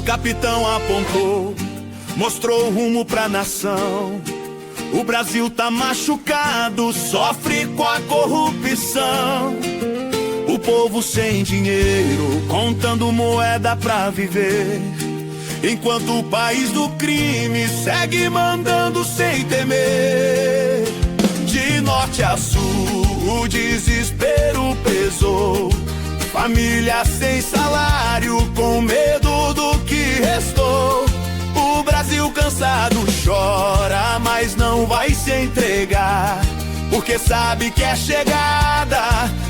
capitão apontou, mostrou o rumo pra nação. O Brasil tá machucado, sofre com a corrupção. O povo sem dinheiro, contando moeda pra viver, enquanto o país do crime segue mandando sem temer. De norte a sul, o desespero pesou. Família sem salário, com medo do que restou. O Brasil cansado chora, mas não vai se entregar, porque sabe que é chegada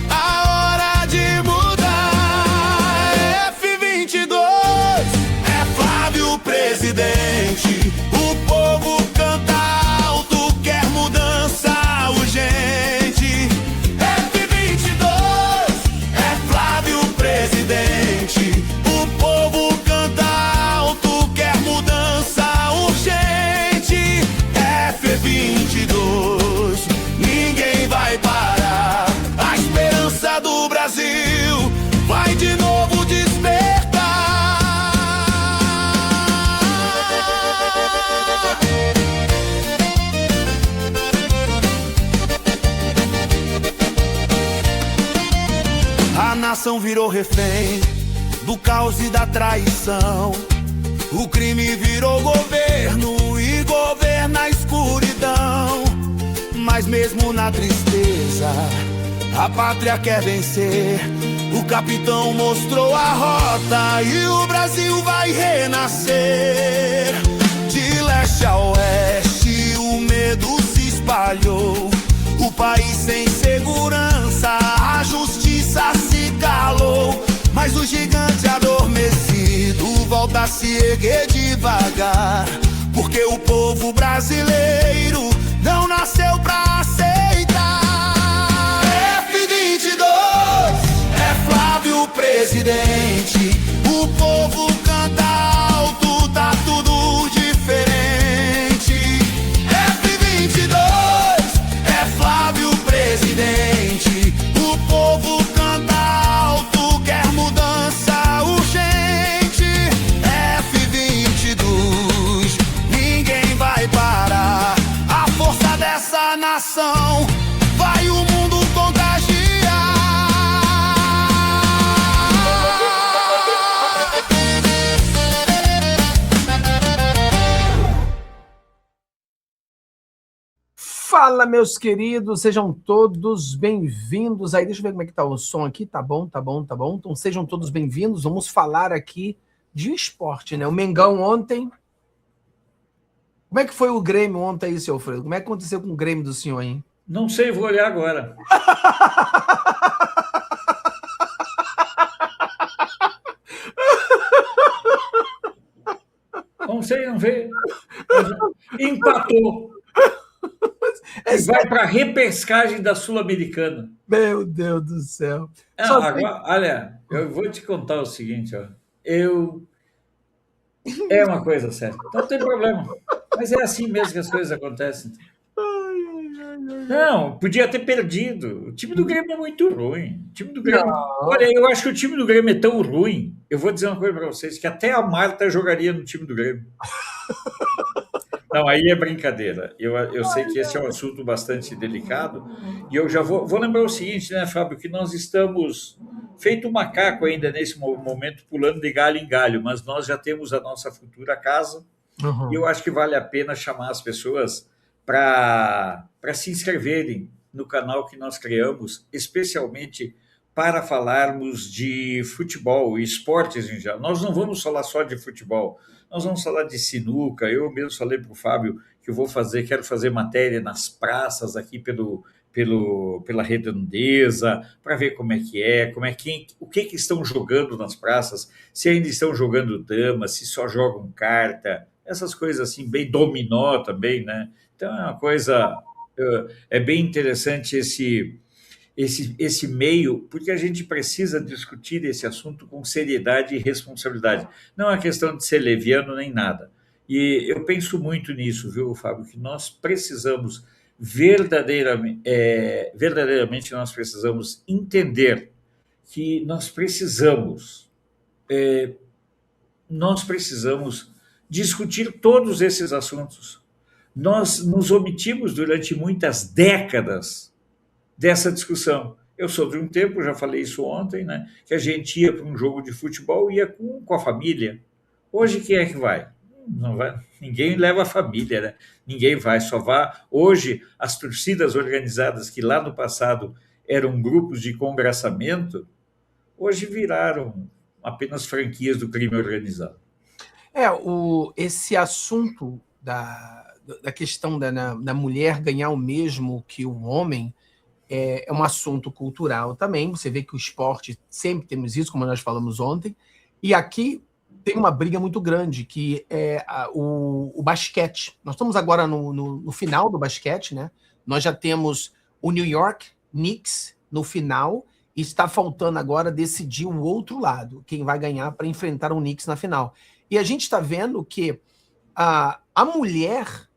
a hora de mudar. F-22 é Flávio presidente. O povo canta alto, quer mudança urgente. F-22 é Flávio presidente. O povo canta alto, quer mudança urgente. F-22, ninguém vai parar. A esperança do Brasil vai de novo despertar. A nação virou refém do caos e da traição. O crime virou governo e governa a escuridão. Mas mesmo na tristeza, a pátria quer vencer. O capitão mostrou a rota e o Brasil vai renascer. De leste a oeste, o medo se espalhou. O país sem segurança, a justiça se calou. Mas o gigante adormecido volta a se erguer devagar, porque o povo brasileiro não nasceu pra aceitar. F-22 é Flávio presidente. O povo canta alto, tá tudo diferente. F-22 é Flávio presidente. O povo canta alto, quer mudança urgente. F-22, ninguém vai parar. A força dessa nação vai o mundo contagiar. Fala, meus queridos, sejam todos bem-vindos. Aí, deixa eu ver como é que tá o som aqui. Tá bom, tá bom, tá bom. Então, sejam todos bem-vindos. Vamos falar aqui de esporte, né? O Mengão ontem. Como é que foi o Grêmio ontem aí, seu Alfredo? Como é que aconteceu com o Grêmio do senhor, hein? Não sei, vou olhar agora. Não sei, não veio. Empatou. E vai para a repescagem da Sul-Americana. Meu Deus do céu. Agora, olha, eu vou te contar o seguinte, ó. É uma coisa séria. Não tem problema. Mas é assim mesmo que as coisas acontecem. Não, podia ter perdido. O time do Grêmio é muito ruim. O time do Grêmio... Olha, eu acho que o time do Grêmio é tão ruim. Eu vou dizer uma coisa para vocês, que até a Marta jogaria no time do Grêmio. Não, aí é brincadeira. Eu sei que esse é um assunto bastante delicado. E eu já vou lembrar o seguinte, né, Fábio, que nós estamos feito macaco ainda nesse momento, pulando de galho em galho, mas nós já temos a nossa futura casa. E eu acho que vale a pena chamar as pessoas para se inscreverem no canal que nós criamos, especialmente para falarmos de futebol e esportes em geral. Nós não vamos falar só de futebol, nós vamos falar de sinuca. Eu mesmo falei para o Fábio que quero fazer matéria nas praças aqui pela Redondeza, para ver como é que é, o que estão jogando nas praças, se ainda estão jogando dama, se só jogam carta, essas coisas assim, bem dominó também, né? Então é uma coisa, é bem interessante esse meio, porque a gente precisa discutir esse assunto com seriedade e responsabilidade. Não é questão de ser leviano nem nada. E eu penso muito nisso, viu, Fábio, que nós precisamos verdadeiramente nós precisamos entender que nós precisamos nós precisamos discutir todos esses assuntos. Nós nos omitimos durante muitas décadas dessa discussão. Eu sou de um tempo, já falei isso ontem, né, que a gente ia para um jogo de futebol, ia com a família. Hoje, quem é que vai? Não vai, ninguém leva a família, né? Ninguém vai, só vai. Hoje, as torcidas organizadas, que lá no passado eram grupos de congraçamento, hoje viraram apenas franquias do crime organizado. Esse assunto da questão da mulher ganhar o mesmo que o homem é um assunto cultural também. Você vê que o esporte, sempre temos isso, como nós falamos ontem, e aqui tem uma briga muito grande, que é o basquete. Nós estamos agora no final do basquete, né? Nós já temos o New York Knicks no final, e está faltando agora decidir o outro lado, quem vai ganhar para enfrentar o Knicks na final. E a gente está vendo que a mulher,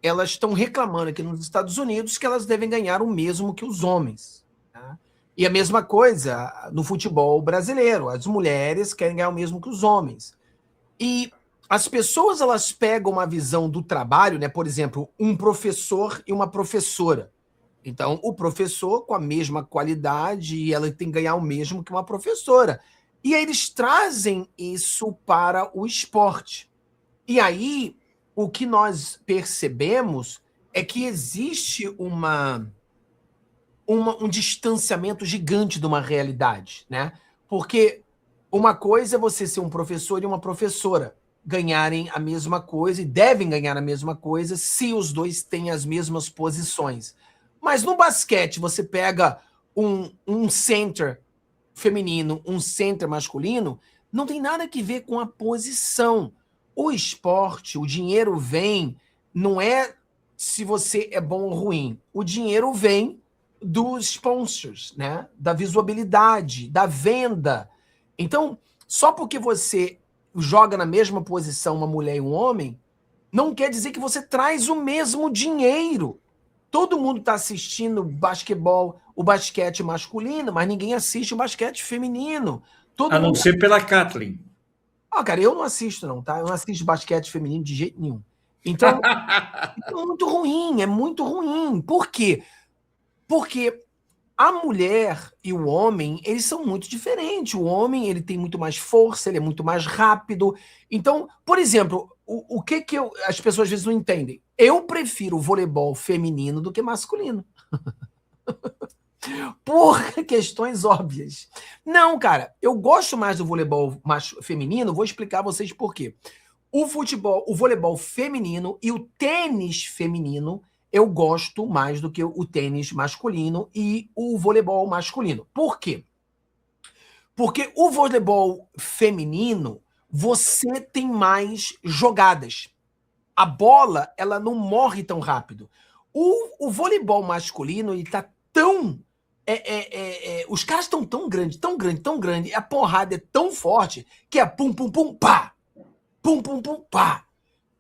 elas estão reclamando aqui nos Estados Unidos que elas devem ganhar o mesmo que os homens. Tá? E a mesma coisa no futebol brasileiro. As mulheres querem ganhar o mesmo que os homens. E as pessoas, elas pegam uma visão do trabalho, né? Por exemplo, um professor e uma professora. Então, o professor com a mesma qualidade, e ela tem que ganhar o mesmo que uma professora. E aí eles trazem isso para o esporte. E aí, o que nós percebemos é que existe um distanciamento gigante de uma realidade, né? Porque uma coisa é você ser um professor e uma professora ganharem a mesma coisa, e devem ganhar a mesma coisa se os dois têm as mesmas posições. Mas no basquete, você pega um center feminino, um center masculino, não tem nada a ver com a posição. O esporte, o dinheiro vem, não é se você é bom ou ruim. O dinheiro vem dos sponsors, né? Da visibilidade, da venda. Então, só porque você joga na mesma posição uma mulher e um homem, não quer dizer que você traz o mesmo dinheiro. Todo mundo está assistindo basquetebol, o basquete masculino, mas ninguém assiste o basquete feminino. A não ser pela Kathleen. Cara, eu não assisto, não, tá? Eu não assisto basquete feminino de jeito nenhum. Então, é muito ruim, é muito ruim. Por quê? Porque a mulher e o homem, eles são muito diferentes. O homem, ele tem muito mais força, ele é muito mais rápido. Então, por exemplo, o que as pessoas às vezes não entendem? Eu prefiro o voleibol feminino do que masculino. Por questões óbvias. Não, cara, eu gosto mais do voleibol feminino, vou explicar a vocês por quê. O voleibol feminino e o tênis feminino, eu gosto mais do que o tênis masculino e o voleibol masculino. Por quê? Porque o voleibol feminino, você tem mais jogadas. A bola, ela não morre tão rápido. O voleibol masculino, ele tá tão... os caras estão tão grande, a porrada é tão forte que é pum, pum, pum, pá. Pum, pum, pum, pá.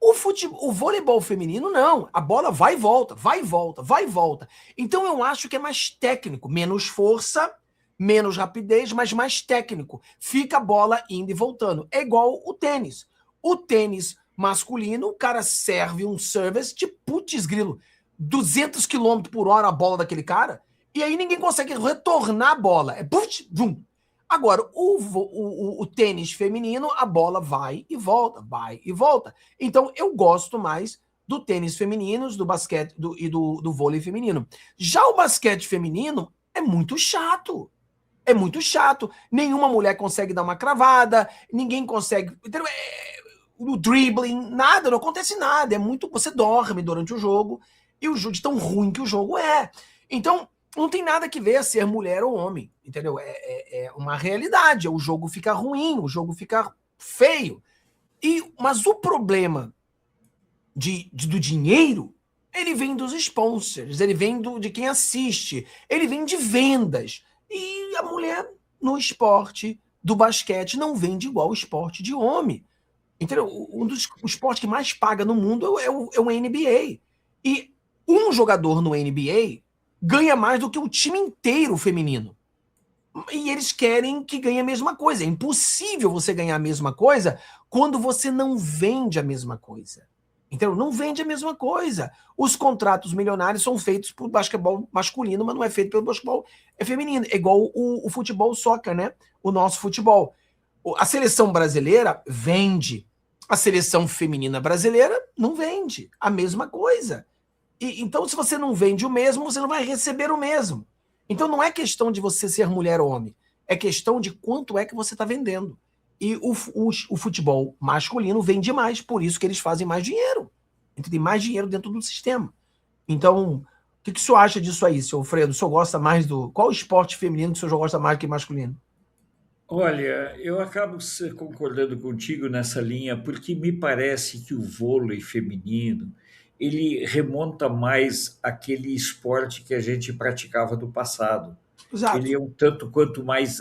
O voleibol feminino, não. A bola vai e volta, vai e volta, vai e volta. Então eu acho que é mais técnico. Menos força, menos rapidez, mas mais técnico. Fica a bola indo e voltando. É igual o tênis. O tênis masculino, o cara serve um service de putz grilo. 200 km por hora a bola daquele cara, e aí ninguém consegue retornar a bola. É putz, vum. Agora, o tênis feminino, a bola vai e volta, vai e volta. Então, eu gosto mais do tênis feminino, do basquete e do vôlei feminino. Já o basquete feminino é muito chato. É muito chato. Nenhuma mulher consegue dar uma cravada, ninguém consegue... O dribbling, nada, não acontece nada. É muito... Você dorme durante o jogo, e o jogo de tão ruim que o jogo é. Então, não tem nada que ver a ser mulher ou homem, entendeu? É uma realidade. O jogo fica ruim, o jogo fica feio. Mas o problema do dinheiro, ele vem dos sponsors, ele vem de quem assiste, ele vem de vendas. E a mulher no esporte do basquete não vende igual o esporte de homem. Entendeu? Um dos esportes que mais paga no mundo é o NBA. E um jogador no NBA ganha mais do que o time inteiro feminino. E eles querem que ganhe a mesma coisa. É impossível você ganhar a mesma coisa quando você não vende a mesma coisa. Entendeu? Não vende a mesma coisa. Os contratos milionários são feitos por basquetebol masculino, mas não é feito pelo basquetebol feminino. É igual o futebol soccer, né? O nosso futebol. A seleção brasileira vende. A seleção feminina brasileira não vende. A mesma coisa. Então, se você não vende o mesmo, você não vai receber o mesmo. Então, não é questão de você ser mulher ou homem. É questão de quanto é que você está vendendo. E o futebol masculino vende mais, por isso que eles fazem mais dinheiro. Então, tem mais dinheiro dentro do sistema. Então, o que o senhor acha disso aí, seu Alfredo? O senhor gosta mais do... Qual esporte feminino que o senhor gosta mais que masculino? Olha, eu acabo concordando contigo nessa linha, porque me parece que o vôlei feminino, ele remonta mais àquele esporte que a gente praticava no passado. Ele Exato. é um tanto quanto mais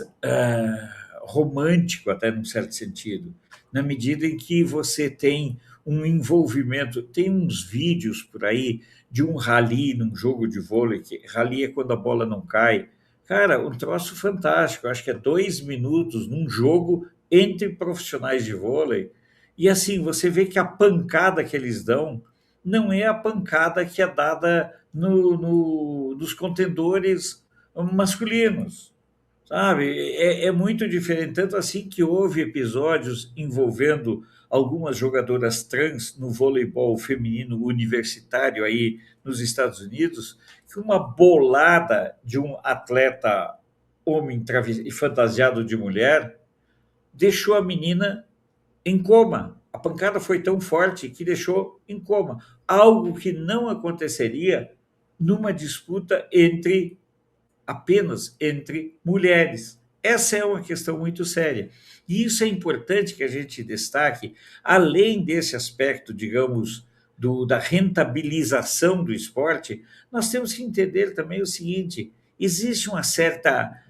romântico, até num certo sentido, na medida em que você tem um envolvimento. Tem uns vídeos por aí de um rally num jogo de vôlei, que rally é quando a bola não cai. Cara, um troço fantástico. Acho que é 2 minutos num jogo entre profissionais de vôlei. E assim, você vê que a pancada que eles dão não é a pancada que é dada nos contendores masculinos, sabe? É muito diferente. Tanto assim que houve episódios envolvendo algumas jogadoras trans no voleibol feminino universitário aí nos Estados Unidos, que uma bolada de um atleta homem fantasiado de mulher deixou a menina em coma. A pancada foi tão forte que deixou em coma. Algo que não aconteceria numa disputa apenas entre mulheres. Essa é uma questão muito séria. E isso é importante que a gente destaque, além desse aspecto, digamos, da rentabilização do esporte, nós temos que entender também o seguinte: existe uma certa.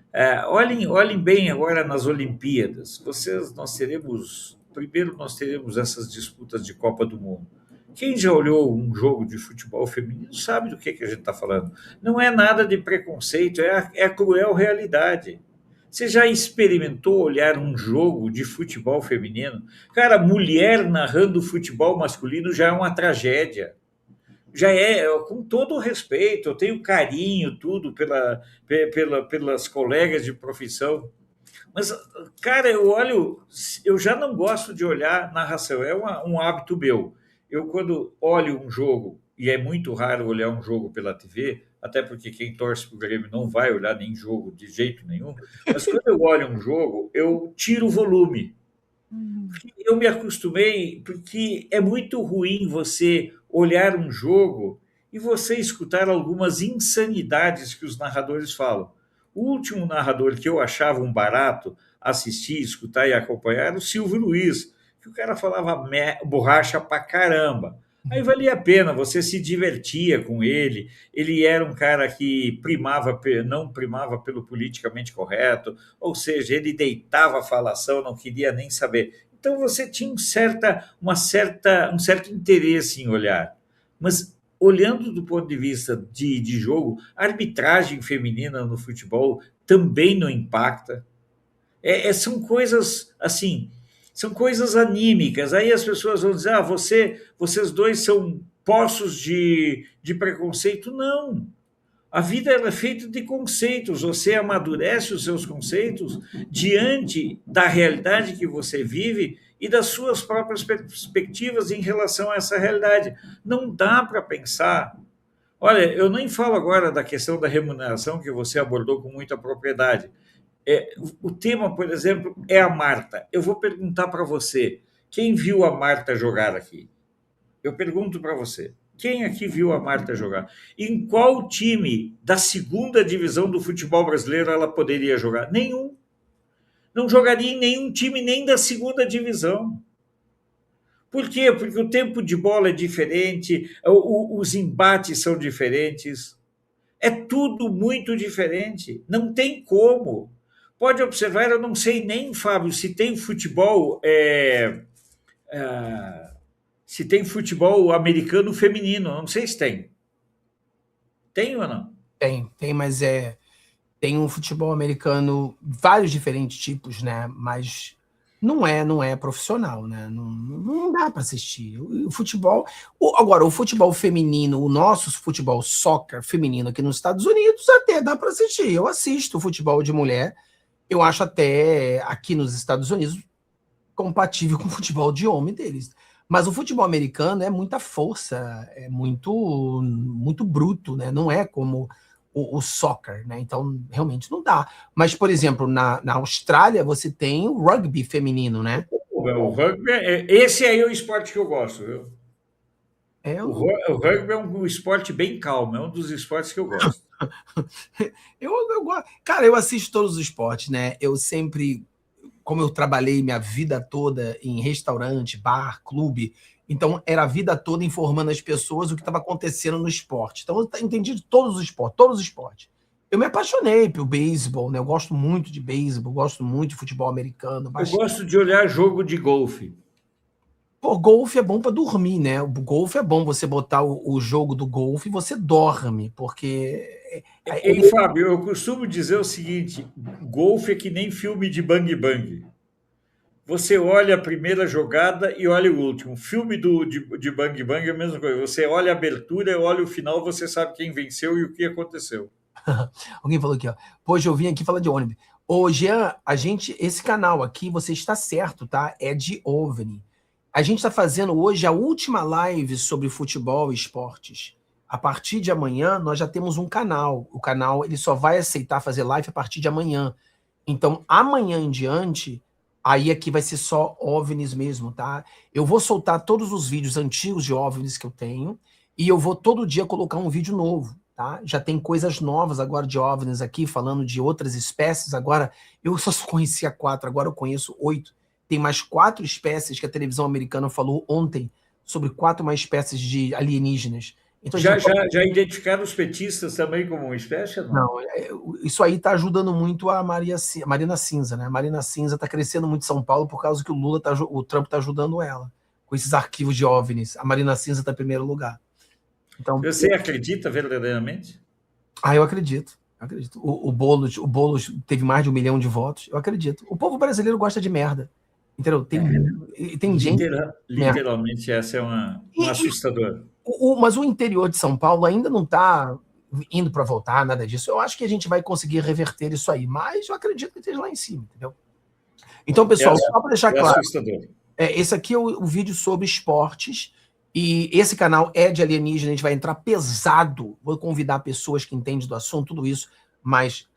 Olhem bem agora nas Olimpíadas. Primeiro, nós teremos essas disputas de Copa do Mundo. Quem já olhou um jogo de futebol feminino sabe do que a gente está falando. Não é nada de preconceito, é a cruel realidade. Você já experimentou olhar um jogo de futebol feminino? Cara, mulher narrando futebol masculino já é uma tragédia. Já é, com todo o respeito, eu tenho carinho, tudo, pelas colegas de profissão. Mas, cara, eu já não gosto de olhar narração, é um hábito meu. Eu, quando olho um jogo, e é muito raro olhar um jogo pela TV, até porque quem torce para o Grêmio não vai olhar nem jogo de jeito nenhum, mas quando eu olho um jogo, eu tiro o volume. Eu me acostumei, porque é muito ruim você olhar um jogo e você escutar algumas insanidades que os narradores falam. O último narrador que eu achava um barato assistir, escutar e acompanhar era o Silvio Luiz, que o cara falava borracha pra caramba. Aí valia a pena, você se divertia com ele. Ele era um cara que não primava pelo politicamente correto, ou seja, ele deitava a falação, não queria nem saber. Então você tinha um certo interesse em olhar. Mas olhando do ponto de vista de jogo, a arbitragem feminina no futebol também não impacta. São coisas assim, são coisas anímicas. Aí as pessoas vão dizer: vocês dois são poços de preconceito. Não. A vida ela é feita de conceitos. Você amadurece os seus conceitos diante da realidade que você vive e das suas próprias perspectivas em relação a essa realidade. Não dá para pensar. Olha, eu nem falo agora da questão da remuneração que você abordou com muita propriedade. O tema, por exemplo, é a Marta. Eu vou perguntar para você: quem viu a Marta jogar aqui? Eu pergunto para você: quem aqui viu a Marta jogar? Em qual time da segunda divisão do futebol brasileiro ela poderia jogar? Nenhum. Não jogaria em nenhum time nem da segunda divisão. Por quê? Porque o tempo de bola é diferente, os embates são diferentes. É tudo muito diferente. Não tem como. Pode observar, eu não sei nem, Fábio, se tem futebol. Se tem futebol americano feminino, não sei se tem. Tem ou não? Tem, mas tem um futebol americano, vários diferentes tipos, né? Mas não é profissional, né? Não dá para assistir. O futebol. Agora, o futebol feminino, o nosso futebol soccer feminino aqui nos Estados Unidos, até dá para assistir. Eu assisto o futebol de mulher, eu acho até aqui nos Estados Unidos compatível com o futebol de homem deles. Mas o futebol americano é muita força, é muito bruto, né? Não é como o soccer, né? Então, realmente não dá. Mas, por exemplo, na Austrália, você tem o rugby feminino, né? O rugby, esse aí é o esporte que eu gosto, viu? O rugby é um esporte bem calmo, é um dos esportes que eu gosto. Cara, eu assisto todos os esportes, né? Eu sempre, como eu trabalhei minha vida toda em restaurante, bar, clube, então era a vida toda informando as pessoas o que estava acontecendo no esporte. Então eu entendi de todos os esportes. Eu me apaixonei pelo beisebol, né? Eu gosto muito de beisebol, gosto muito de futebol americano. Eu gosto de olhar jogo de golfe. Pô, golfe é bom para dormir, né? O golfe é bom você botar o jogo do golfe e você dorme, porque Ei, Fábio, eu costumo dizer o seguinte: golfe é que nem filme de bang bang. Você olha a primeira jogada e olha o último. Filme de Bang Bang é a mesma coisa. Você olha a abertura, olha o final, você sabe quem venceu e o que aconteceu. Alguém falou aqui, ó. Hoje eu vim aqui falar de ônibus. Ô, Jean, esse canal aqui, você está certo, tá? É de OVNI. A gente está fazendo hoje a última live sobre futebol e esportes. A partir de amanhã, nós já temos um canal. O canal ele só vai aceitar fazer live a partir de amanhã. Então, amanhã em diante, aí aqui vai ser só OVNIs mesmo, tá? Eu vou soltar todos os vídeos antigos de OVNIs que eu tenho e eu vou todo dia colocar um vídeo novo, tá? Já tem coisas novas agora de OVNIs aqui, falando de outras espécies. Agora, eu só conhecia 4, agora eu conheço 8. Tem mais 4 espécies que a televisão americana falou ontem sobre 4 mais espécies de alienígenas. Então, já identificaram os petistas também como uma espécie? Não, isso aí está ajudando muito a Marina Cinza, né? A Marina Cinza está crescendo muito em São Paulo por causa que o Trump está ajudando ela com esses arquivos de OVNIs. A Marina Cinza está em primeiro lugar. Então, você acredita verdadeiramente? Eu acredito. O Boulos teve mais de 1 milhão de votos. Eu acredito. O povo brasileiro gosta de merda. Entendeu? Tem gente. Literalmente, essa é um assustador. Mas o interior de São Paulo ainda não está indo para votar, nada disso. Eu acho que a gente vai conseguir reverter isso aí, mas eu acredito que esteja lá em cima, entendeu? Então, pessoal, só para deixar claro, esse aqui é o vídeo sobre esportes, e esse canal é de alienígena, a gente vai entrar pesado, vou convidar pessoas que entendem do assunto, tudo isso, mas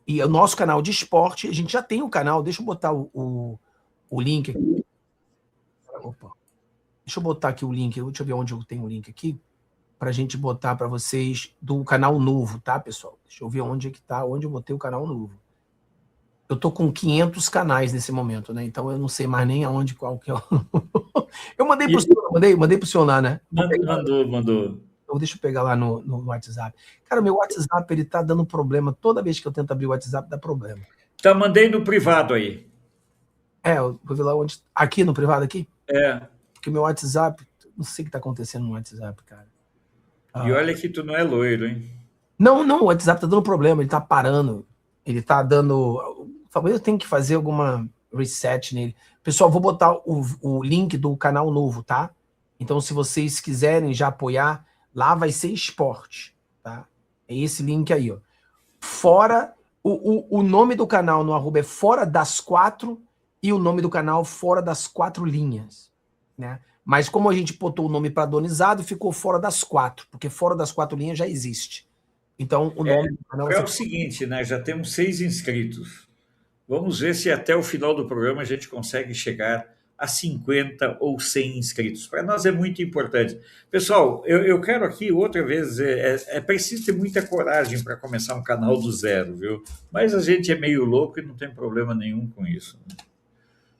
e o nosso canal de esporte, a gente já tem o canal, deixa eu botar o link aqui. Opa. Deixa eu botar aqui o link, deixa eu ver onde eu tenho o link aqui, para a gente botar para vocês do canal novo, tá, pessoal? Deixa eu ver onde é que tá, onde eu botei o canal novo. Eu tô com 500 canais nesse momento, né? Então eu não sei mais nem aonde, qual que é. Eu mandei pro senhor, mandei pro senhor lá, né? Mandou. Então, deixa eu pegar lá no WhatsApp. Cara, meu WhatsApp, ele tá dando problema. Toda vez que eu tento abrir o WhatsApp, dá problema. Tá, mandei no privado aí. Eu vou ver lá onde... Aqui, no privado, aqui? Porque meu WhatsApp... Não sei o que tá acontecendo no WhatsApp, cara. E olha que tu não é loiro, hein? Não, o WhatsApp tá dando problema. Ele tá parando. Ele tá dando... Talvez eu tenha que fazer alguma reset nele. Pessoal, vou botar o link do canal novo, tá? Então, se vocês quiserem já apoiar, lá vai ser esporte, tá? É esse link aí, ó. Fora... O nome do canal no arroba é Fora das 4 e o nome do canal Fora das 4 linhas, né? Mas como a gente botou o nome padronizado, ficou Fora das 4, porque Fora das 4 linhas já existe. Então, o nome do canal... É o seguinte, né? Já temos 6 inscritos. Vamos ver se até o final do programa a gente consegue chegar a 50 ou 100 inscritos. Para nós é muito importante. Pessoal, eu quero aqui outra vez dizer, é preciso ter muita coragem para começar um canal do zero, viu? Mas a gente é meio louco e não tem problema nenhum com isso.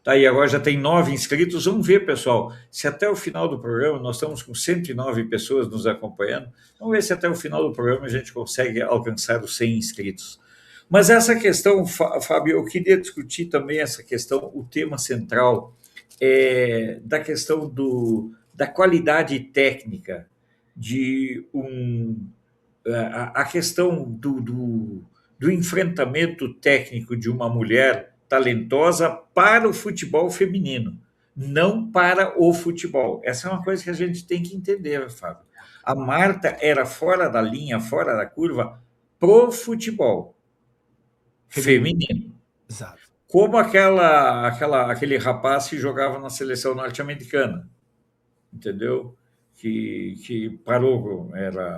Tá aí, agora já tem 9 inscritos. Vamos ver, pessoal, se até o final do programa, nós estamos com 109 pessoas nos acompanhando, vamos ver se até o final do programa a gente consegue alcançar os 100 inscritos. Mas essa questão, Fábio, eu queria discutir também essa questão, o tema central da questão da qualidade técnica, a questão do enfrentamento técnico de uma mulher talentosa para o futebol feminino, não para o futebol. Essa é uma coisa que a gente tem que entender, Fábio. A Marta era fora da linha, fora da curva, pro futebol feminino. Exato. Como aquele rapaz que jogava na seleção norte-americana, entendeu? Que parou,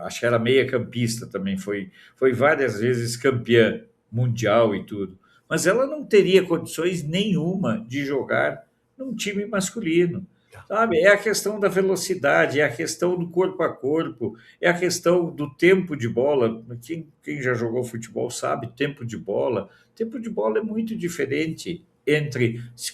acho que era meia-campista também, foi várias vezes campeã mundial e tudo. Mas ela não teria condições nenhuma de jogar num time masculino. Sabe? É a questão da velocidade, é a questão do corpo a corpo, é a questão do tempo de bola. Quem já jogou futebol sabe, tempo de bola. Tempo de bola é muito diferente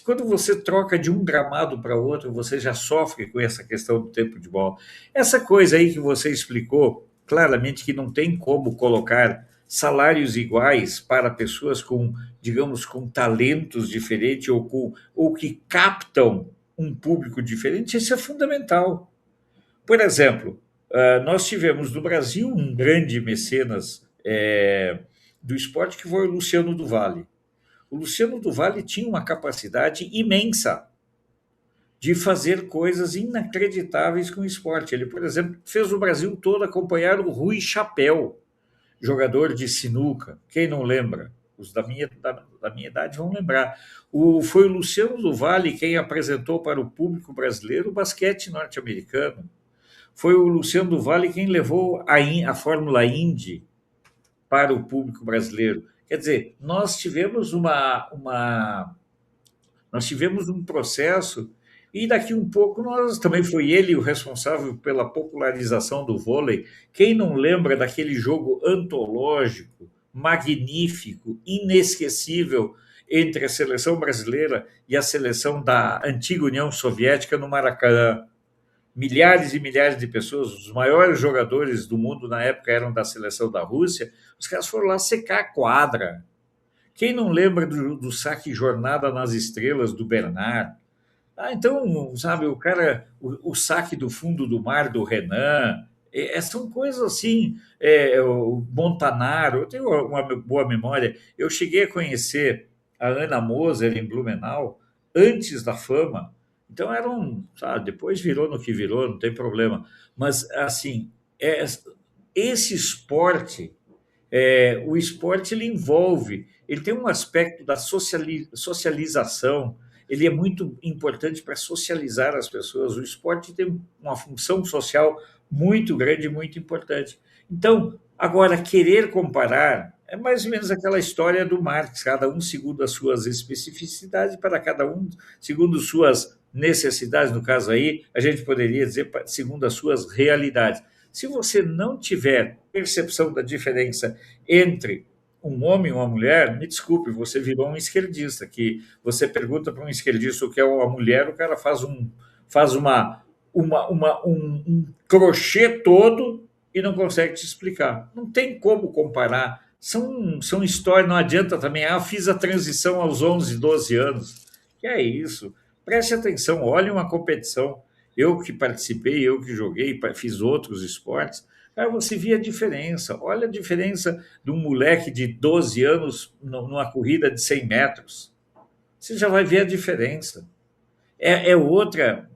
quando você troca de um gramado para outro, você já sofre com essa questão do tempo de bola. Essa coisa aí que você explicou, claramente que não tem como colocar salários iguais para pessoas com, digamos, com talentos diferentes ou que captam um público diferente, isso é fundamental. Por exemplo, nós tivemos no Brasil um grande mecenas do esporte que foi o Luciano do Vale. O Luciano do Vale tinha uma capacidade imensa de fazer coisas inacreditáveis com o esporte. Ele, por exemplo, fez o Brasil todo acompanhar o Rui Chapéu, jogador de sinuca. Quem não lembra? Os da minha idade vão lembrar. Foi o Luciano do Vale quem apresentou para o público brasileiro o basquete norte-americano. Foi o Luciano do Vale quem levou a Fórmula Indy para o público brasileiro. Quer dizer, nós tivemos um processo e daqui um pouco também foi ele o responsável pela popularização do vôlei. Quem não lembra daquele jogo antológico, magnífico, inesquecível entre a seleção brasileira e a seleção da antiga União Soviética no Maracanã? Milhares e milhares de pessoas, os maiores jogadores do mundo na época eram da seleção da Rússia, os caras foram lá secar a quadra. Quem não lembra do saque Jornada nas Estrelas do Bernard? Então, sabe, o saque do fundo do mar do Renan, são coisas assim, o Montanaro, eu tenho uma boa memória, eu cheguei a conhecer a Ana Moser em Blumenau, antes da fama, então sabe, depois virou no que virou, não tem problema, mas assim, esse esporte, o esporte ele envolve, ele tem um aspecto da socialização, ele é muito importante para socializar as pessoas. O esporte tem uma função social muito grande e muito importante. Então, agora, querer comparar é mais ou menos aquela história do Marx, cada um segundo as suas especificidades, para cada um segundo suas necessidades, no caso aí, a gente poderia dizer segundo as suas realidades. Se você não tiver percepção da diferença entre um homem e uma mulher, me desculpe, você virou um esquerdista, que você pergunta para um esquerdista o que é uma mulher, o cara faz um crochê todo e não consegue te explicar. Não tem como comparar. São histórias, não adianta também, fiz a transição aos 11, 12 anos. Que é isso? Preste atenção, olhe uma competição. Eu que participei, eu que joguei, fiz outros esportes, aí você via a diferença. Olha a diferença de um moleque de 12 anos numa corrida de 100 metros. Você já vai ver a diferença. É outra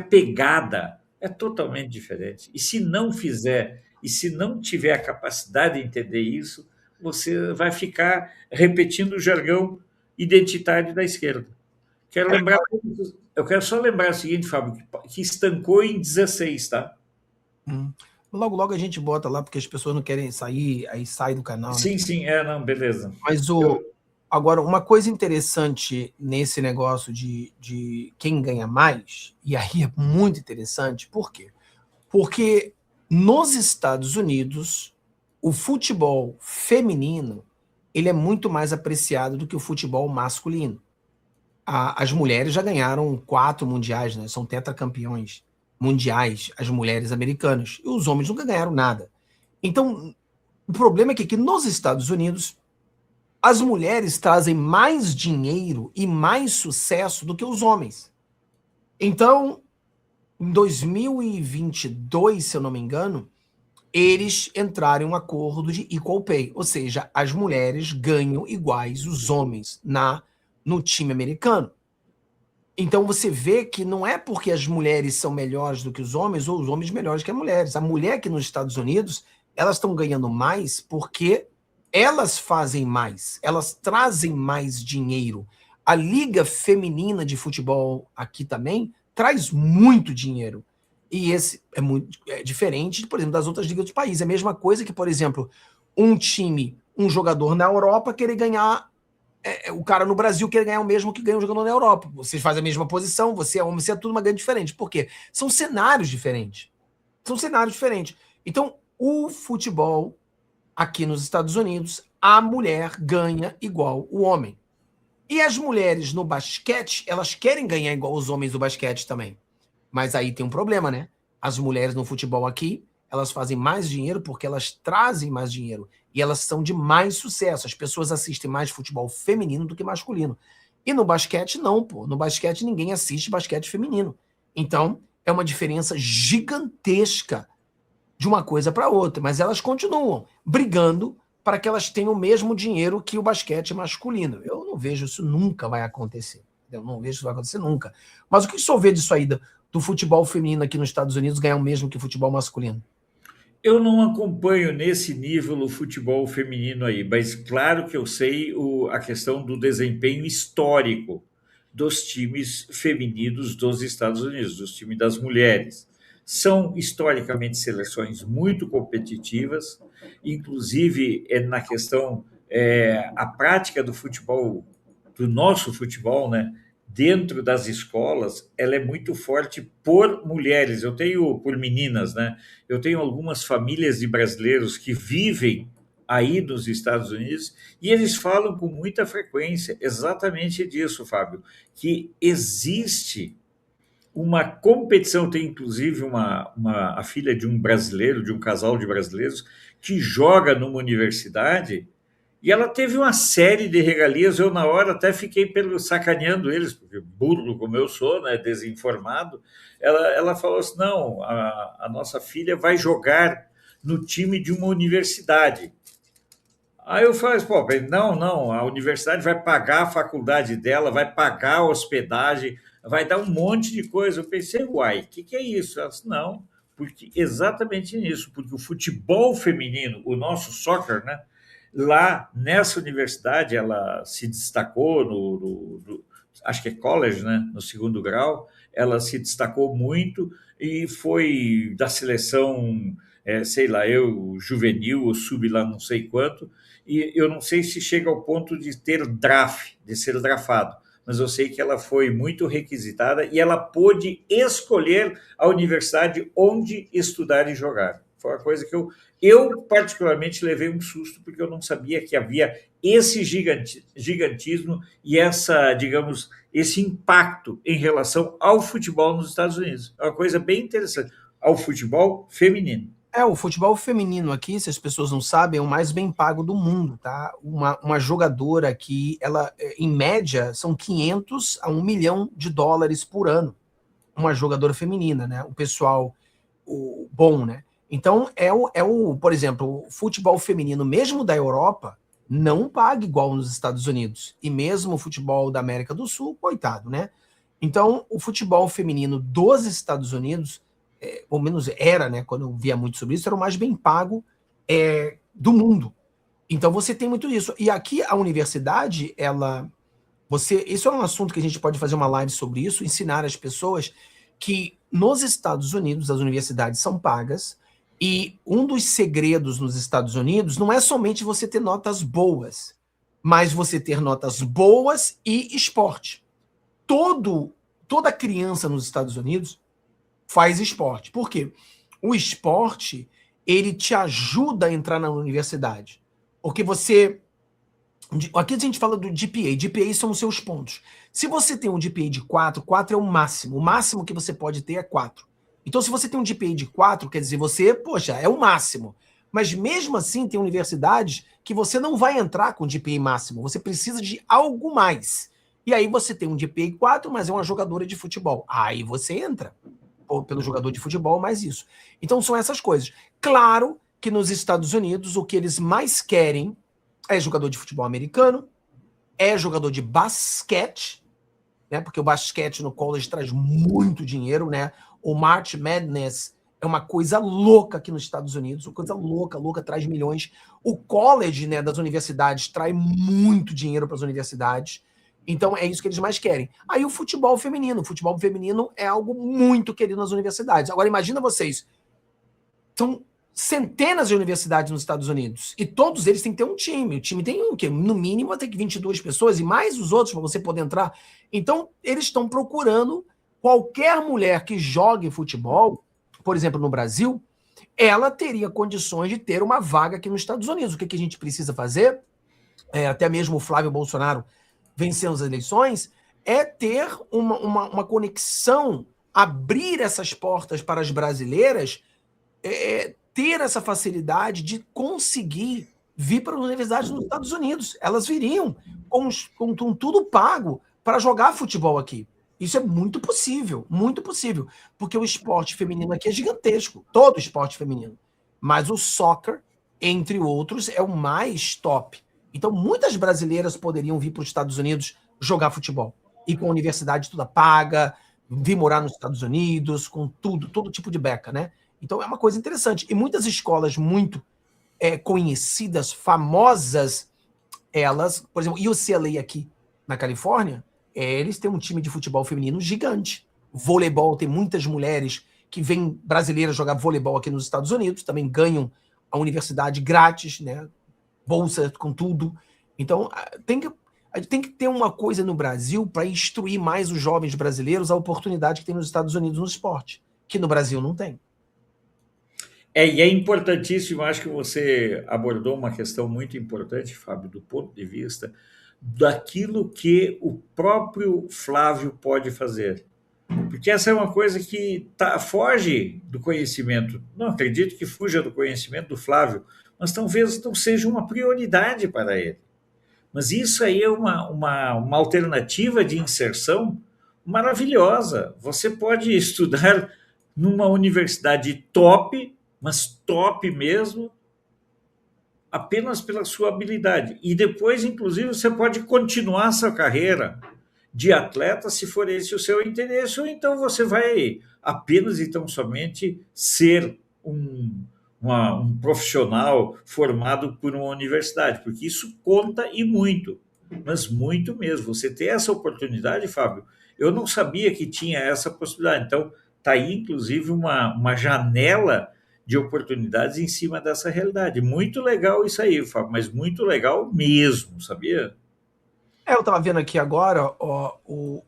pegada, é totalmente diferente. E se não fizer, e se não tiver a capacidade de entender isso, você vai ficar repetindo o jargão identitário da esquerda. Eu quero só lembrar o seguinte, Fábio, que estancou em 16, tá? Logo, logo a gente bota lá, porque as pessoas não querem sair, aí sai do canal. Sim, né? Sim, não, beleza. Mas agora, uma coisa interessante nesse negócio de quem ganha mais, e aí é muito interessante, por quê? Porque nos Estados Unidos, o futebol feminino, ele é muito mais apreciado do que o futebol masculino. As mulheres já ganharam 4 mundiais, né? São tetracampeões mundiais, as mulheres americanas, e os homens nunca ganharam nada. Então, o problema é que aqui nos Estados Unidos, as mulheres trazem mais dinheiro e mais sucesso do que os homens. Então, em 2022, se eu não me engano, eles entraram em um acordo de equal pay, ou seja, as mulheres ganham iguais os homens no time americano. Então você vê que não é porque as mulheres são melhores do que os homens ou os homens melhores que as mulheres. A mulher aqui nos Estados Unidos, elas estão ganhando mais porque elas fazem mais, elas trazem mais dinheiro. A Liga Feminina de Futebol aqui também traz muito dinheiro. E esse é diferente, por exemplo, das outras ligas do país. É a mesma coisa que, por exemplo, um jogador na Europa querer ganhar, o cara no Brasil querer ganhar o mesmo que ganha um jogador na Europa. Você faz a mesma posição, você é homem, você é tudo, uma ganha diferente. Por quê? São cenários diferentes. São cenários diferentes. Então, o futebol aqui nos Estados Unidos, a mulher ganha igual o homem. E as mulheres no basquete, elas querem ganhar igual os homens do basquete também. Mas aí tem um problema, né? As mulheres no futebol aqui, elas fazem mais dinheiro porque elas trazem mais dinheiro. E elas são de mais sucesso. As pessoas assistem mais futebol feminino do que masculino. E no basquete, não, pô. No basquete, ninguém assiste basquete feminino. Então, é uma diferença gigantesca de uma coisa para outra. Mas elas continuam brigando para que elas tenham o mesmo dinheiro que o basquete masculino. Eu não vejo isso nunca vai acontecer. Eu não vejo isso vai acontecer nunca. Mas o que o senhor vê disso aí, do futebol feminino aqui nos Estados Unidos ganhar o mesmo que o futebol masculino? Eu não acompanho nesse nível o futebol feminino aí, mas claro que eu sei a questão do desempenho histórico dos times femininos dos Estados Unidos, dos times das mulheres. São historicamente seleções muito competitivas, inclusive na questão a prática do futebol, do nosso futebol, né? Dentro das escolas, ela é muito forte por mulheres. Eu tenho, por meninas, né? Eu tenho algumas famílias de brasileiros que vivem aí nos Estados Unidos e eles falam com muita frequência exatamente disso, Fábio, que existe uma competição. Tem inclusive a filha de um brasileiro, de um casal de brasileiros, que joga numa universidade. E ela teve uma série de regalias. Eu, na hora, até fiquei sacaneando eles, porque burro como eu sou, né, desinformado. Ela falou assim: não, a nossa filha vai jogar no time de uma universidade. Aí eu falei: pô, não, a universidade vai pagar a faculdade dela, vai pagar a hospedagem, vai dar um monte de coisa. Eu pensei: uai, o que é isso? Ela disse: não, porque exatamente nisso, porque o futebol feminino, o nosso soccer, né? Lá nessa universidade, ela se destacou acho que é college, né? No segundo grau, ela se destacou muito e foi da seleção, sei lá, juvenil, ou sub lá não sei quanto, e eu não sei se chega ao ponto de ter draft, de ser drafado, mas eu sei que ela foi muito requisitada e ela pôde escolher a universidade onde estudar e jogar. Foi uma coisa que eu particularmente levei um susto, porque eu não sabia que havia esse gigantismo e digamos, esse impacto em relação ao futebol nos Estados Unidos. É uma coisa bem interessante, ao futebol feminino. O futebol feminino aqui, se as pessoas não sabem, é o mais bem pago do mundo, tá? Uma jogadora aqui, ela, em média, são 500 a 1 milhão de dólares por ano. Uma jogadora feminina, né? O pessoal bom, né? Então, por exemplo, o futebol feminino, mesmo da Europa, não paga igual nos Estados Unidos. E mesmo o futebol da América do Sul, coitado, né? Então, o futebol feminino dos Estados Unidos, ou menos era, né? Quando eu via muito sobre isso, era o mais bem pago do mundo. Então, você tem muito isso. E aqui, a universidade, isso é um assunto que a gente pode fazer uma live sobre isso, ensinar as pessoas que nos Estados Unidos, as universidades são pagas. E um dos segredos nos Estados Unidos não é somente você ter notas boas, mas você ter notas boas e esporte. Toda criança nos Estados Unidos faz esporte. Por quê? O esporte, ele te ajuda a entrar na universidade. Porque aqui a gente fala do GPA. GPA são os seus pontos. Se você tem um GPA de 4 é o máximo. O máximo que você pode ter é 4. Então, se você tem um GPA de 4, quer dizer, poxa, é o máximo. Mas mesmo assim, tem universidades que você não vai entrar com GPA máximo. Você precisa de algo mais. E aí você tem um GPA 4, mas é uma jogadora de futebol. Aí você entra. pelo jogador de futebol, mais isso. Então são essas coisas. Claro que nos Estados Unidos o que eles mais querem é jogador de futebol americano, é jogador de basquete, né? Porque o basquete no college traz muito dinheiro, né? O March Madness é uma coisa louca aqui nos Estados Unidos, uma coisa louca, traz milhões. O college, né, das universidades traz muito dinheiro para as universidades. Então é isso que eles mais querem. Aí o futebol feminino é algo muito querido nas universidades. Agora imagina vocês, são centenas de universidades nos Estados Unidos e todos eles têm que ter um time. O time tem no mínimo vai ter que 22 pessoas e mais os outros para você poder entrar. Então eles estão procurando qualquer mulher que jogue futebol, por exemplo, no Brasil, ela teria condições de ter uma vaga aqui nos Estados Unidos. O que a gente precisa fazer, até mesmo o Flávio Bolsonaro vencendo as eleições, é ter uma conexão, abrir essas portas para as brasileiras, ter essa facilidade de conseguir vir para as universidades nos Estados Unidos. Elas viriam com tudo pago para jogar futebol aqui. Isso é muito possível, porque o esporte feminino aqui é gigantesco, todo esporte feminino. Mas o soccer, entre outros, é o mais top. Então, muitas brasileiras poderiam vir para os Estados Unidos jogar futebol. E com a universidade toda paga, vir morar nos Estados Unidos, com todo tipo de beca, né? Então, é uma coisa interessante. E muitas escolas muito conhecidas, famosas, elas, por exemplo, UCLA aqui na Califórnia, eles têm um time de futebol feminino gigante. Voleibol, tem muitas mulheres que vêm brasileiras jogar voleibol aqui nos Estados Unidos, também ganham a universidade grátis, né? Bolsa com tudo. Então, tem que ter uma coisa no Brasil para instruir mais os jovens brasileiros a oportunidade que tem nos Estados Unidos no esporte, que no Brasil não tem. E é importantíssimo, acho que você abordou uma questão muito importante, Fábio, do ponto de vista daquilo que o próprio Flávio pode fazer. Porque essa é uma coisa que foge do conhecimento. Não acredito que fuja do conhecimento do Flávio, mas talvez não seja uma prioridade para ele. Mas isso aí é uma alternativa de inserção maravilhosa. Você pode estudar numa universidade top, mas top mesmo, apenas pela sua habilidade. E depois, inclusive, você pode continuar sua carreira de atleta, se for esse o seu interesse, ou então você vai apenas, então, somente ser um profissional formado por uma universidade, porque isso conta e muito, mas muito mesmo. Você ter essa oportunidade, Fábio, eu não sabia que tinha essa possibilidade. Então, está aí, inclusive, uma janela de oportunidades em cima dessa realidade. Muito legal isso aí, Fábio, mas muito legal mesmo, sabia? Eu estava vendo aqui agora o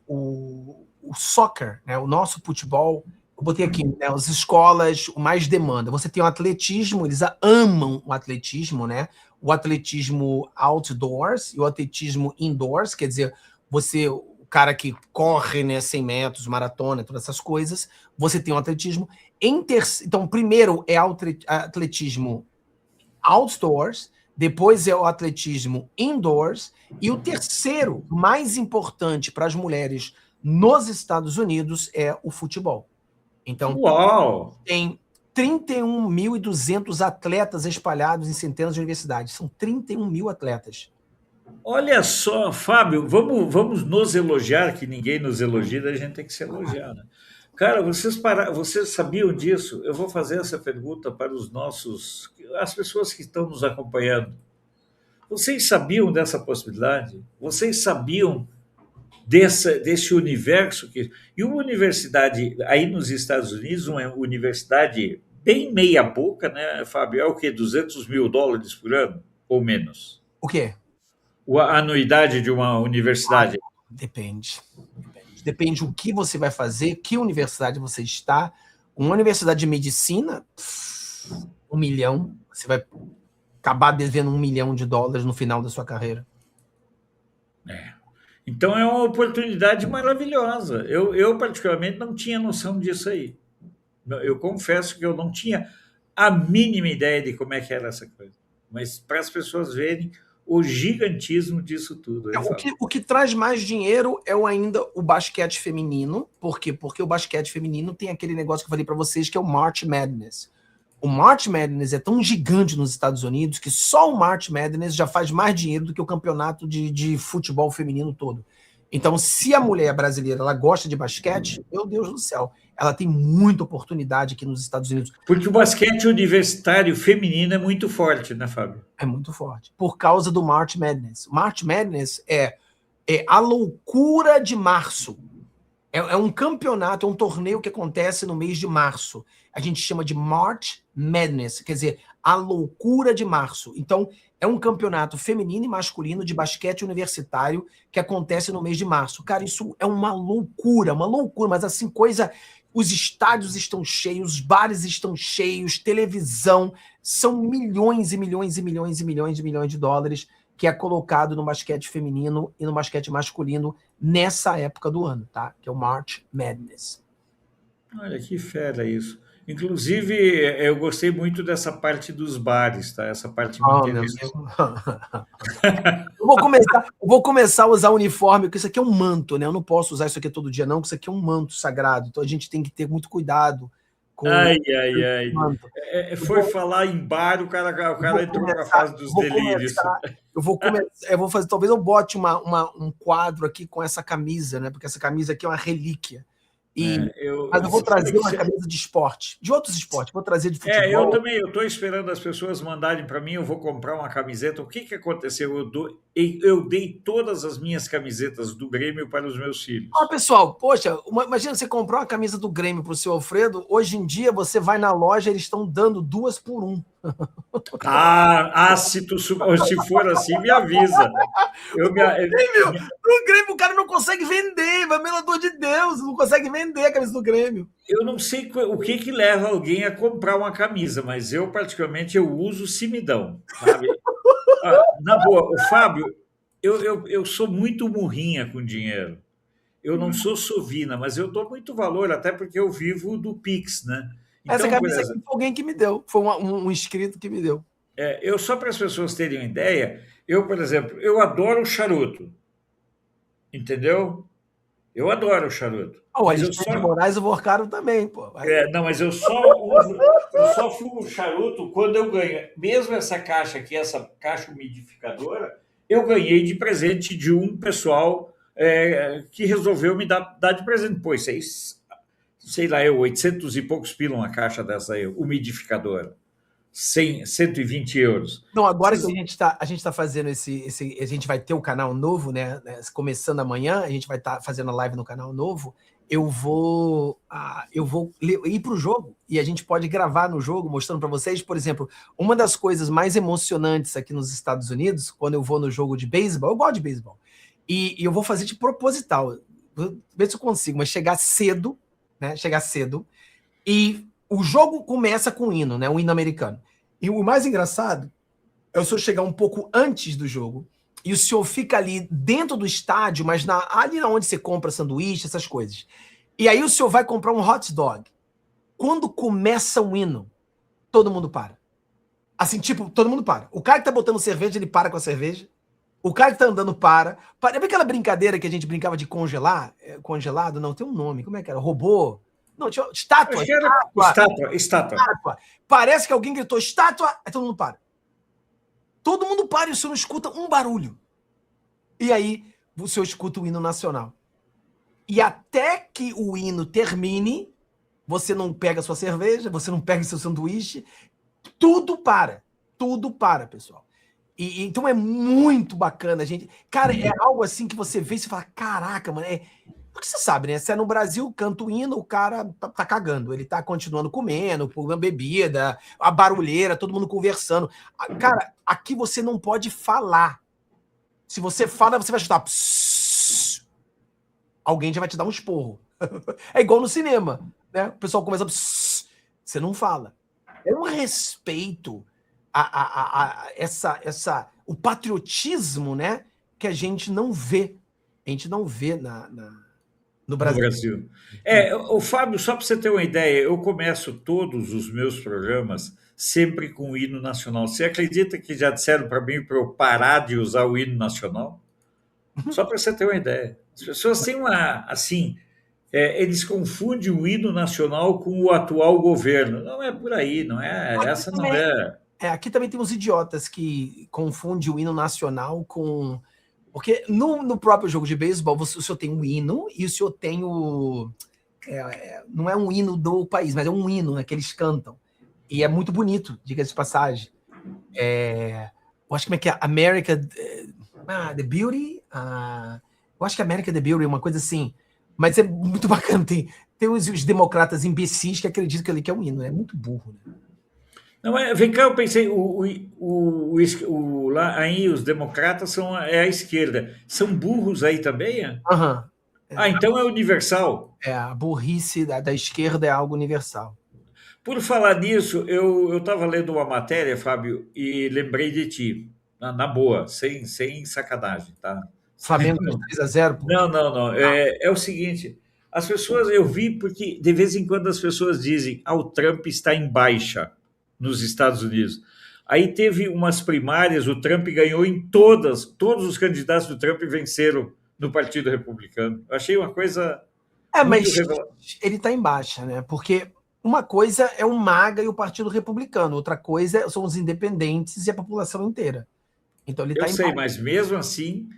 soccer, né, o nosso futebol. Eu botei aqui, né, as escolas, o mais demanda. Você tem o atletismo, eles amam o atletismo, né? O atletismo outdoors e o atletismo indoors, quer dizer, o cara que corre, né, 100 metros, maratona, todas essas coisas, você tem o atletismo. Então, primeiro é atletismo outdoors, depois é o atletismo indoors, e o terceiro, mais importante para as mulheres nos Estados Unidos, é o futebol. Então, uau! Tem 31.200 atletas espalhados em centenas de universidades. São 31 mil atletas. Olha só, Fábio, vamos nos elogiar, que ninguém nos elogia, a gente tem que se elogiar, né? Cara, vocês sabiam disso? Eu vou fazer essa pergunta para as pessoas que estão nos acompanhando. Vocês sabiam dessa possibilidade? Vocês sabiam desse universo? E uma universidade aí nos Estados Unidos, uma universidade bem meia boca, né, Fábio? É o quê? $200 mil por ano? Ou menos? O quê? A anuidade de uma universidade? Depende. Depende o que você vai fazer, que universidade você está. Uma universidade de medicina, $1 milhão, você vai acabar devendo $1 milhão no final da sua carreira. Então é uma oportunidade maravilhosa. Eu particularmente não tinha noção disso aí. Eu confesso que eu não tinha a mínima ideia de como é que era essa coisa. Mas para as pessoas verem o gigantismo disso tudo. Hein, o que traz mais dinheiro é ainda o basquete feminino. Por quê? Porque o basquete feminino tem aquele negócio que eu falei para vocês, que é o March Madness. O March Madness é tão gigante nos Estados Unidos que só o March Madness já faz mais dinheiro do que o campeonato de futebol feminino todo. Então, se a mulher brasileira ela gosta de basquete, meu Deus do céu, ela tem muita oportunidade aqui nos Estados Unidos. Porque o basquete universitário feminino é muito forte, né, Fábio? É muito forte. Por causa do March Madness. March Madness é a loucura de março. É um campeonato, é um torneio que acontece no mês de março. A gente chama de March Madness, quer dizer, a loucura de março. Então, é um campeonato feminino e masculino de basquete universitário que acontece no mês de março. Cara, isso é uma loucura, mas assim, coisa... Os estádios estão cheios, os bares estão cheios, televisão, são milhões e milhões e milhões e milhões e milhões de dólares que é colocado no basquete feminino e no basquete masculino nessa época do ano, tá? Que é o March Madness. Olha que fera isso. Inclusive, eu gostei muito dessa parte dos bares, tá? Essa parte me interessou. Eu vou começar a usar uniforme, porque isso aqui é um manto, né? Eu não posso usar isso aqui todo dia, não, porque isso aqui é um manto sagrado. Então a gente tem que ter muito cuidado com Ai. manto. Foi falar em bar, o cara entrou na fase dos delírios. Eu vou fazer, talvez eu bote um quadro aqui com essa camisa, né? Porque essa camisa aqui é uma relíquia. Mas eu vou trazer uma camisa de esporte, de outros esportes, vou trazer de futebol. Eu também, eu estou esperando as pessoas mandarem para mim, eu vou comprar uma camiseta. O que aconteceu? Eu dei todas as minhas camisetas do Grêmio para os meus filhos. Pessoal, poxa, imagina você comprou uma camisa do Grêmio para o seu Alfredo, hoje em dia você vai na loja, eles estão dando 2 por 1. Se for assim, me avisa. No Grêmio o cara não consegue vender, pelo amor de Deus, não consegue vender a camisa do Grêmio. Eu não sei o que leva alguém a comprar uma camisa, mas eu, particularmente, eu uso se me dão, sabe? Na boa, o Fábio, eu sou muito murrinha com dinheiro. Eu não sou sovina, mas eu dou muito valor, até porque eu vivo do Pix, né? Então, essa camisa aqui foi alguém que me deu, foi um inscrito que me deu. Só para as pessoas terem uma ideia, por exemplo, eu adoro charuto, entendeu? Eu adoro charuto. O Alexandre de Moraes e o Vorcaro também, pô. Não, mas eu só fumo charuto quando eu ganho. Mesmo essa caixa aqui, essa caixa umidificadora, eu ganhei de presente de um pessoal que resolveu me dar de presente. Pô, isso aí, sei lá, 800 e poucos pila uma caixa dessa aí, umidificadora. 120 euros. Não, agora que a gente tá fazendo a gente vai ter um canal novo, né? Começando amanhã, a gente vai estar fazendo a live no canal novo. Eu vou ir pro jogo e a gente pode gravar no jogo, mostrando para vocês, por exemplo, uma das coisas mais emocionantes aqui nos Estados Unidos, quando eu vou no jogo de beisebol, eu gosto de beisebol, e eu vou fazer de proposital, vou ver se eu consigo, mas chegar cedo, né? Chegar cedo, e o jogo começa com o hino, né? O hino americano. E o mais engraçado é o senhor chegar um pouco antes do jogo e o senhor fica ali dentro do estádio, mas ali onde você compra sanduíche, essas coisas. E aí o senhor vai comprar um hot dog. Quando começa o hino, todo mundo para. Assim, tipo, todo mundo para. O cara que tá botando cerveja, ele para com a cerveja. O cara que tá andando para. Lembra aquela brincadeira que a gente brincava de congelar? Congelado? Não, tem um nome. Como é que era? Robô? Não, tinha estátua. Parece que alguém gritou estátua, aí todo mundo para. Todo mundo para e o senhor não escuta um barulho. E aí o senhor escuta o hino nacional. E até que o hino termine, você não pega a sua cerveja, você não pega o seu sanduíche, tudo para. Tudo para, pessoal. Então é muito bacana, gente. Cara, é algo assim que você vê e você fala, caraca, mano, porque você sabe, né? Se é no Brasil, canta o hino, o cara tá cagando. Ele tá continuando comendo, pegando bebida, a barulheira, todo mundo conversando. Cara, aqui você não pode falar. Se você fala, você vai escutar. Psss, alguém já vai te dar um esporro. É igual no cinema, né? O pessoal começa. Psss, você não fala. É um respeito o patriotismo, né? Que a gente não vê. A gente não vê no Brasil. O Fábio, só para você ter uma ideia, eu começo todos os meus programas sempre com o hino nacional. Você acredita que já disseram para mim para eu parar de usar o hino nacional? Só para você ter uma ideia. As pessoas têm assim, eles confundem o hino nacional com o atual governo. Não é por aí, não é. Aqui Essa não também, é. aqui também tem uns idiotas que confundem o hino nacional com... Porque no próprio jogo de beisebol, o senhor tem um hino e o senhor tem o... não é um hino do país, mas é um hino, né, que eles cantam. E é muito bonito, diga-se de passagem. Eu acho que como é que é? America... The Beauty? Eu acho que America the Beauty, uma coisa assim. Mas é muito bacana. Tem os democratas imbecis que acreditam que ele quer um hino. É muito burro, né? Não, vem cá, eu pensei, lá aí os democratas é a esquerda. São burros aí também? É? Uhum. Então é universal. A burrice da esquerda é algo universal. Por falar nisso, eu estava lendo uma matéria, Fábio, e lembrei de ti. Na boa, sem sacanagem, tá? Flamengo 3-0? Não. É o seguinte, as pessoas, eu vi porque de vez em quando as pessoas dizem o Trump está em baixa nos Estados Unidos. Aí teve umas primárias, o Trump ganhou em todos os candidatos do Trump venceram no Partido Republicano. Eu achei uma coisa mas ele está em baixa, né? Porque uma coisa é o MAGA e o Partido Republicano, outra coisa são os independentes e a população inteira. Então ele está em baixa. Mas mesmo assim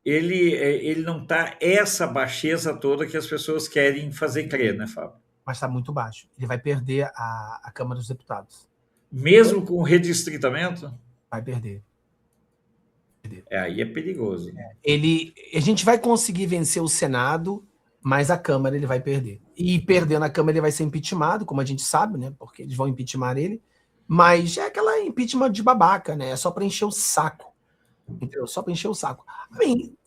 ele não está essa baixeza toda que as pessoas querem fazer crer, né, Fábio? Mas está muito baixo. Ele vai perder a Câmara dos Deputados. Mesmo com o redistritamento? Vai perder. Aí é perigoso. A gente vai conseguir vencer o Senado, mas a Câmara ele vai perder. E perdendo a Câmara ele vai ser impeachmentado, como a gente sabe, né? Porque eles vão impeachmentar ele. Mas é aquela impeachment de babaca, né? É só para encher o saco. Entendeu? Só para encher o saco.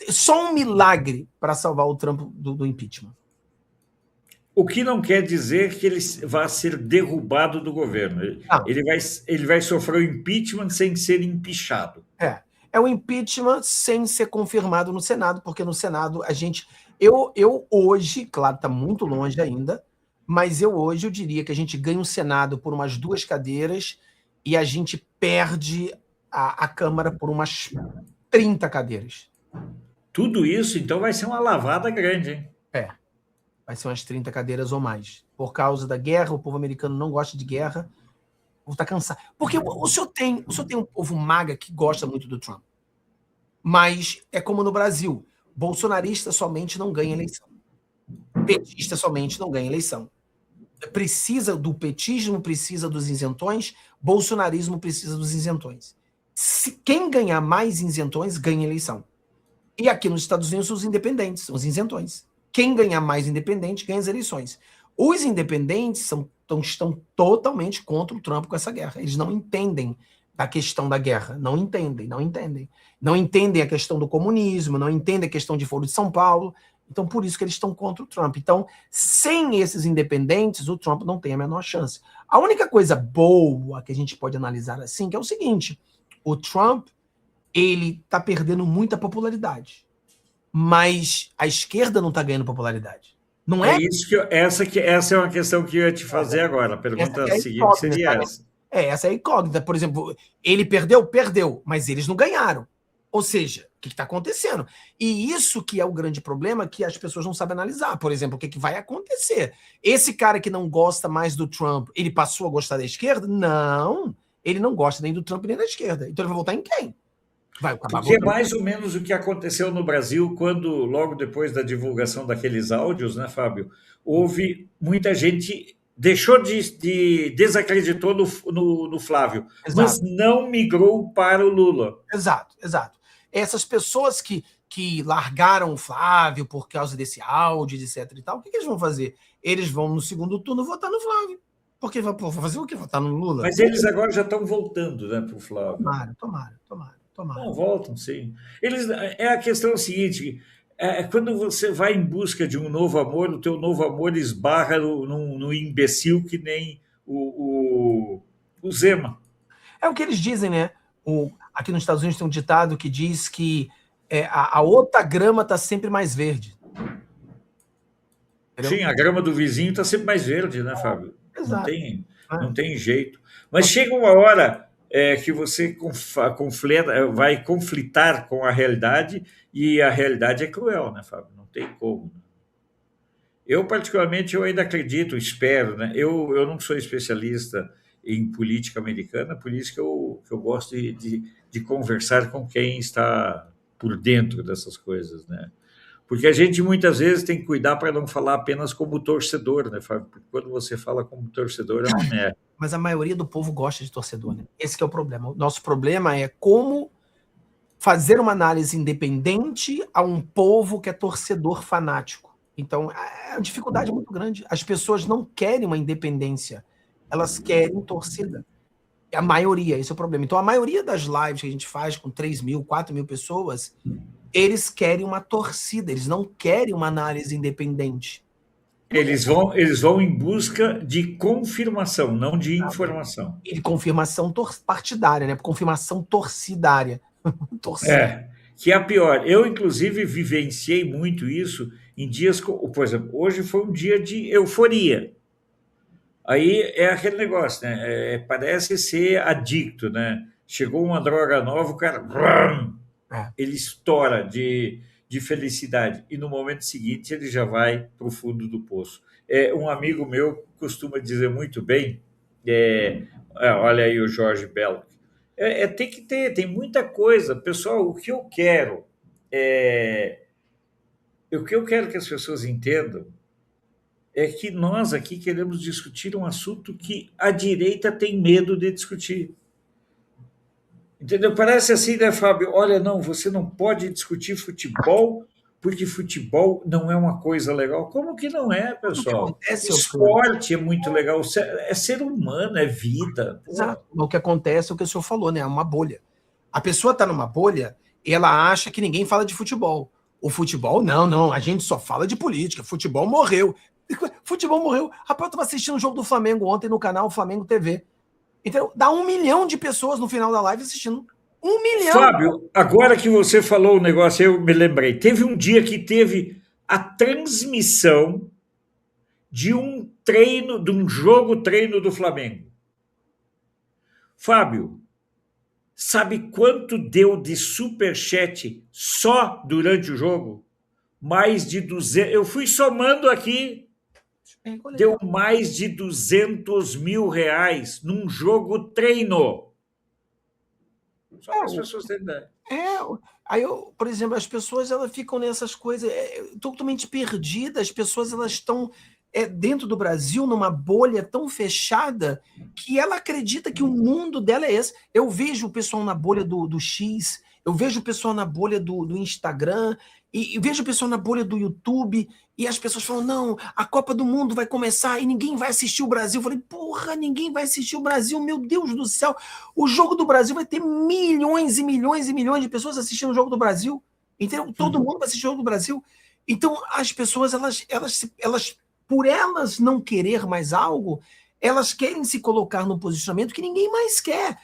Só um milagre para salvar o Trump do impeachment. O que não quer dizer que ele vai ser derrubado do governo. Ele vai sofrer o impeachment sem ser empichado. É o impeachment sem ser confirmado no Senado, porque no Senado a gente... Eu hoje, claro, está muito longe ainda, mas eu diria que a gente ganha o Senado por umas 2 cadeiras e a gente perde a Câmara por umas 30 cadeiras. Tudo isso, então, vai ser uma lavada grande, hein? Vai ser umas 30 cadeiras ou mais. Por causa da guerra, o povo americano não gosta de guerra. O povo está cansado. Porque o senhor tem um povo MAGA que gosta muito do Trump. Mas é como no Brasil. Bolsonarista somente não ganha eleição. Petista somente não ganha eleição. Precisa do petismo, precisa dos isentões. Bolsonarismo precisa dos isentões. Quem ganhar mais isentões, ganha eleição. E aqui nos Estados Unidos, os independentes são os isentões. Quem ganhar mais independente ganha as eleições. Os independentes estão totalmente contra o Trump com essa guerra. Eles não entendem da questão da guerra. Não entendem. Não entendem a questão do comunismo, não entendem a questão de Foro de São Paulo. Então, por isso que eles estão contra o Trump. Então, sem esses independentes, o Trump não tem a menor chance. A única coisa boa que a gente pode analisar assim, que é o seguinte, o Trump, ele está perdendo muita popularidade. Mas a esquerda não está ganhando popularidade. Não é? Essa é uma questão que eu ia te fazer agora. A pergunta seguinte seria essa. Essa é a incógnita. Por exemplo, ele perdeu, mas eles não ganharam. Ou seja, o que está acontecendo? E isso que é o grande problema que as pessoas não sabem analisar. Por exemplo, o que vai acontecer? Esse cara que não gosta mais do Trump, ele passou a gostar da esquerda? Não, ele não gosta nem do Trump nem da esquerda. Então ele vai votar em quem? Porque é mais ou menos o que aconteceu no Brasil quando, logo depois da divulgação daqueles áudios, né, Fábio, houve muita gente deixou desacreditou no Flávio, exato, mas não migrou para o Lula. Exato. Essas pessoas que largaram o Flávio por causa desse áudio, etc e tal, o que eles vão fazer? Eles vão no segundo turno votar no Flávio. Porque vão fazer o quê? Votar no Lula? Mas eles agora já estão voltando, né, para o Flávio. Tomara. Não, voltam, sim. A questão é a seguinte, quando você vai em busca de um novo amor, o teu novo amor esbarra no imbecil que nem o Zema. É o que eles dizem, né? Aqui nos Estados Unidos tem um ditado que diz que a outra grama está sempre mais verde. Entendeu? Sim, a grama do vizinho está sempre mais verde, né, Fábio? Exato. Não tem jeito. Mas chega uma hora que você vai conflitar com a realidade, e a realidade é cruel, né, Fábio? Não tem como. Eu, particularmente, eu ainda acredito, espero, né? Eu não sou especialista em política americana, por isso que eu gosto de conversar com quem está por dentro dessas coisas, né? Porque a gente muitas vezes tem que cuidar para não falar apenas como torcedor, né, Fábio? Porque quando você fala como torcedor é uma merda. Mas a maioria do povo gosta de torcedor, né? Esse que é o problema. O nosso problema é como fazer uma análise independente a um povo que é torcedor fanático. Então, é uma dificuldade muito grande. As pessoas não querem uma independência, elas querem torcida. A maioria, esse é o problema. Então, a maioria das lives que a gente faz com 3 mil, 4 mil pessoas, eles querem uma torcida, eles não querem uma análise independente. Eles vão em busca de confirmação, não de informação. E de confirmação partidária, né? Confirmação torcidária. Que é a pior. Eu, inclusive, vivenciei muito isso em dias, por exemplo, hoje foi um dia de euforia. Aí é aquele negócio, né? Parece ser adicto, né? Chegou uma droga nova, o cara ele estoura de felicidade, e no momento seguinte ele já vai para o fundo do poço. Um amigo meu costuma dizer muito bem, olha aí o Jorge Belo, tem que ter, tem muita coisa. Pessoal, o que eu quero que as pessoas entendam é que nós aqui queremos discutir um assunto que a direita tem medo de discutir. Entendeu? Parece assim, né, Fábio? Olha, não, você não pode discutir futebol porque futebol não é uma coisa legal. Como que não é, pessoal? Esporte é muito legal. É ser humano, é vida. Exato. O que acontece é o que o senhor falou, né? É uma bolha. A pessoa está numa bolha e ela acha que ninguém fala de futebol. O futebol, não, a gente só fala de política. Futebol morreu. Futebol morreu. Rapaz, eu estava assistindo o jogo do Flamengo ontem no canal Flamengo TV. Então, dá 1 milhão de pessoas no final da live assistindo. 1 milhão! Fábio, agora que você falou o negócio, eu me lembrei. Teve um dia que teve a transmissão de um treino, de um jogo-treino do Flamengo. Fábio, sabe quanto deu de superchat só durante o jogo? Mais de 200... Eu fui somando aqui. Deu mais de 200 mil reais num jogo treino. Só para as pessoas terem ideia. Aí, por exemplo, as pessoas elas ficam nessas coisas totalmente perdidas. As pessoas elas estão dentro do Brasil numa bolha tão fechada que ela acredita que o mundo dela é esse. Eu vejo o pessoal na bolha do X, eu vejo o pessoal na bolha do Instagram, e vejo o pessoal na bolha do YouTube, e as pessoas falam, não, a Copa do Mundo vai começar e ninguém vai assistir o Brasil. Eu falei, porra, ninguém vai assistir o Brasil, meu Deus do céu. O jogo do Brasil vai ter milhões e milhões e milhões de pessoas assistindo o jogo do Brasil. Entendeu? Todo mundo vai assistir o jogo do Brasil. Então, as pessoas, elas, por elas não querer mais algo, elas querem se colocar num posicionamento que ninguém mais quer.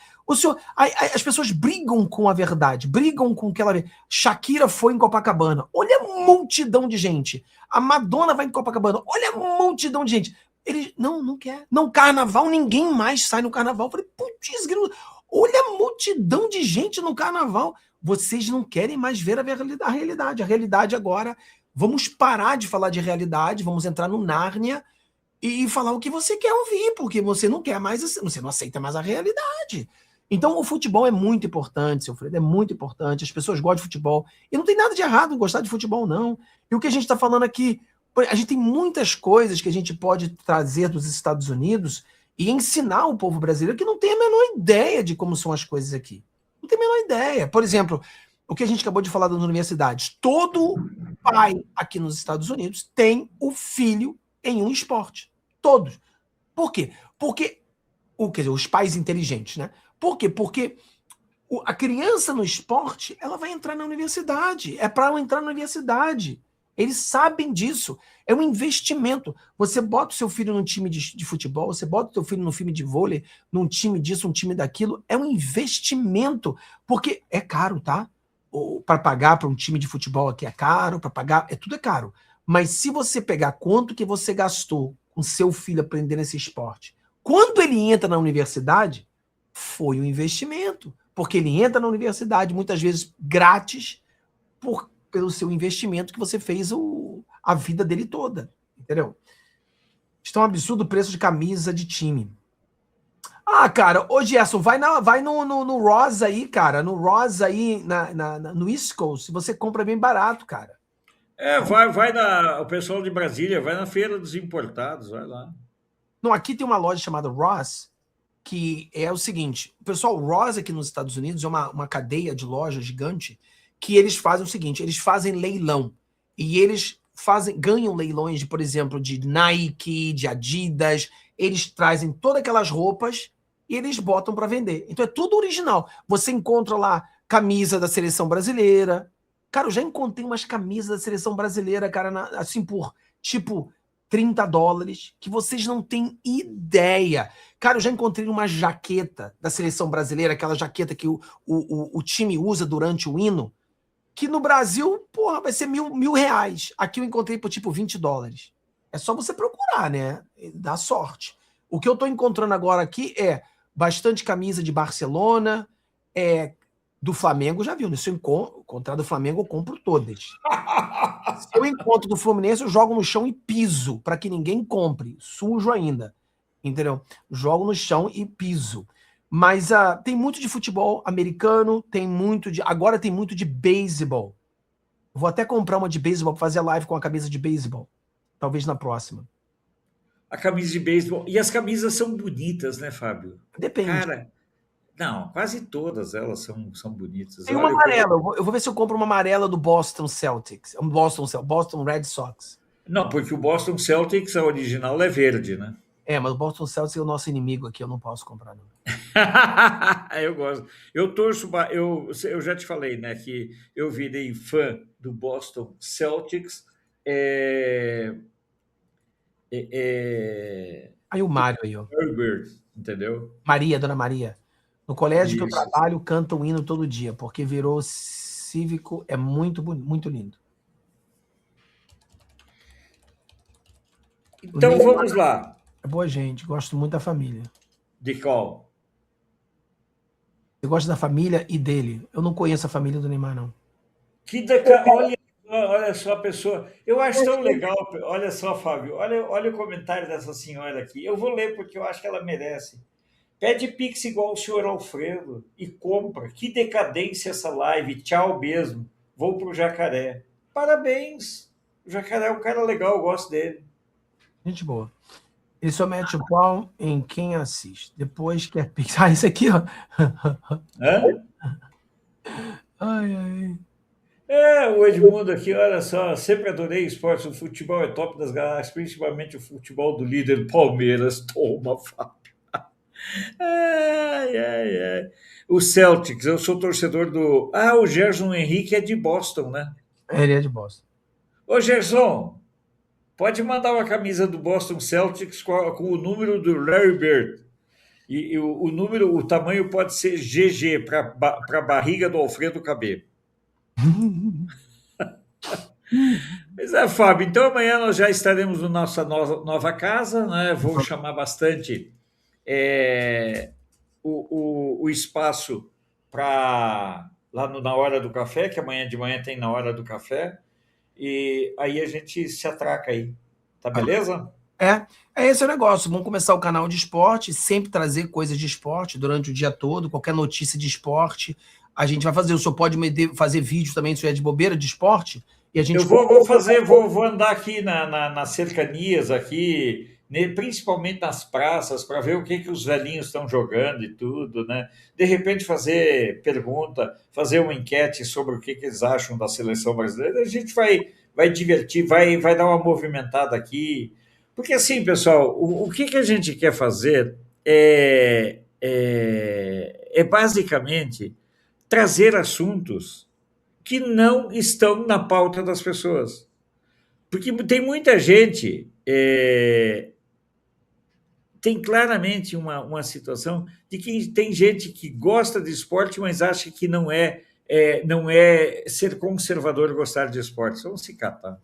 As pessoas brigam com a verdade, brigam com o que ela vê. Shakira foi em Copacabana, olha a multidão de gente. A Madonna vai em Copacabana, olha a multidão de gente. Eles, não quer. Não, carnaval, ninguém mais sai no carnaval. Eu falei, putz, olha a multidão de gente no carnaval. Vocês não querem mais ver a realidade. A realidade agora, vamos parar de falar de realidade, vamos entrar no Nárnia e falar o que você quer ouvir, porque você não quer mais, você não aceita mais a realidade. Então, o futebol é muito importante, seu Fredo, é muito importante. As pessoas gostam de futebol. E não tem nada de errado em gostar de futebol, não. E o que a gente está falando aqui, a gente tem muitas coisas que a gente pode trazer dos Estados Unidos e ensinar o povo brasileiro que não tem a menor ideia de como são as coisas aqui. Não tem a menor ideia. Por exemplo, o que a gente acabou de falar das universidades. Todo pai aqui nos Estados Unidos tem o filho em um esporte. Todos. Por quer dizer, os pais inteligentes, né? Por quê? Porque a criança no esporte, ela vai entrar na universidade. É para ela entrar na universidade. Eles sabem disso. É um investimento. Você bota o seu filho num time de futebol, você bota o seu filho num time de vôlei, num time disso, um time daquilo. É um investimento. Porque é caro, tá? Para pagar para um time de futebol aqui é caro, para pagar, tudo é caro. Mas se você pegar quanto que você gastou com seu filho aprendendo esse esporte, Quando ele entra na universidade, foi um investimento, porque ele entra na universidade muitas vezes grátis pelo seu investimento que você fez a vida dele toda, entendeu? Está um absurdo o preço de camisa de time. Ah, cara, ô Gerson, vai no Ross aí, cara. No Ross aí, no East Coast, você compra bem barato, cara. O pessoal de Brasília, vai na Feira dos Importados, vai lá. Não, aqui tem uma loja chamada Ross, que é o seguinte, o pessoal Ross aqui nos Estados Unidos é uma cadeia de lojas gigante, que eles fazem o seguinte, eles fazem leilão, e eles ganham leilões, por exemplo, de Nike, de Adidas, eles trazem todas aquelas roupas e eles botam para vender. Então é tudo original. Você encontra lá camisa da seleção brasileira. Cara, eu já encontrei umas camisas da seleção brasileira, cara, assim por tipo $30, que vocês não têm ideia. Cara, eu já encontrei uma jaqueta da seleção brasileira, aquela jaqueta que o time usa durante o hino, que no Brasil, porra, vai ser mil reais. Aqui eu encontrei por tipo $20. É só você procurar, né? Dá sorte. O que eu tô encontrando agora aqui é bastante camisa de Barcelona, do Flamengo, já viu, né? Se eu encontrar do Flamengo, eu compro todas. Se eu encontro do Fluminense, eu jogo no chão e piso, para que ninguém compre. Sujo ainda. Entendeu? Jogo no chão e piso. Mas tem muito de futebol americano, agora tem muito de beisebol. Vou até comprar uma de beisebol para fazer live com a camisa de beisebol. Talvez na próxima. A camisa de beisebol. E as camisas são bonitas, né, Fábio? Depende. Cara, não, quase todas elas são bonitas. Tem uma amarela. Eu vou ver se eu compro uma amarela do Boston Celtics. Boston Red Sox. Não, porque o Boston Celtics, a original, é verde, né? Mas o Boston Celtics é o nosso inimigo aqui, eu não posso comprar, não. Eu gosto. Eu torço, eu já te falei, né, que eu virei fã do Boston Celtics. Aí o Mário aí, ó. Herbert, entendeu? Maria, Dona Maria. No colégio que eu trabalho, canta o hino todo dia, porque virou cívico, é muito bonito, muito lindo. Então vamos lá. É boa gente, gosto muito da família. De qual? Eu gosto da família e dele. Eu não conheço a família do Neymar, não. Olha só a pessoa. Eu acho tão legal. Olha só, Fábio. Olha o comentário dessa senhora aqui. Eu vou ler porque eu acho que ela merece. Pede Pix igual o senhor Alfredo e compra. Que decadência essa live. Tchau mesmo. Vou pro Jacaré. Parabéns. O Jacaré é um cara legal, eu gosto dele. Gente boa. Ele só mete o pau em quem assiste. Depois quer Pix. Isso aqui, ó. Hã? Ai. O Edmundo aqui, olha só, sempre adorei esportes, o futebol é top das galáxias, principalmente o futebol do líder Palmeiras. Toma, Fábio. Ai. O Celtics, eu sou torcedor do... o Gerson Henrique é de Boston, né? Ele é de Boston. Ô, Gerson, pode mandar uma camisa do Boston Celtics com o número do Larry Bird. E o tamanho pode ser GG, para a barriga do Alfredo caber. Mas Fábio, então amanhã nós já estaremos na nossa nova casa, né? Vou chamar bastante o espaço para lá na hora do café, que amanhã de manhã tem na hora do café, e aí a gente se atraca aí, tá beleza? É esse o negócio. Vamos começar o canal de esporte, sempre trazer coisas de esporte durante o dia todo, qualquer notícia de esporte. A gente vai fazer. O senhor pode fazer vídeo também, se tiver de bobeira, de esporte? E a gente eu vou andar aqui nas cercanias, aqui, principalmente nas praças, para ver o que os velhinhos estão jogando e tudo, né? De repente fazer pergunta, fazer uma enquete sobre o que eles acham da seleção brasileira. A gente vai divertir, vai dar uma movimentada aqui. Porque assim, pessoal, o que a gente quer fazer é basicamente trazer assuntos que não estão na pauta das pessoas. Porque tem muita gente, tem claramente uma situação de que tem gente que gosta de esporte, mas acha que não é ser conservador gostar de esporte. Vamos se catar.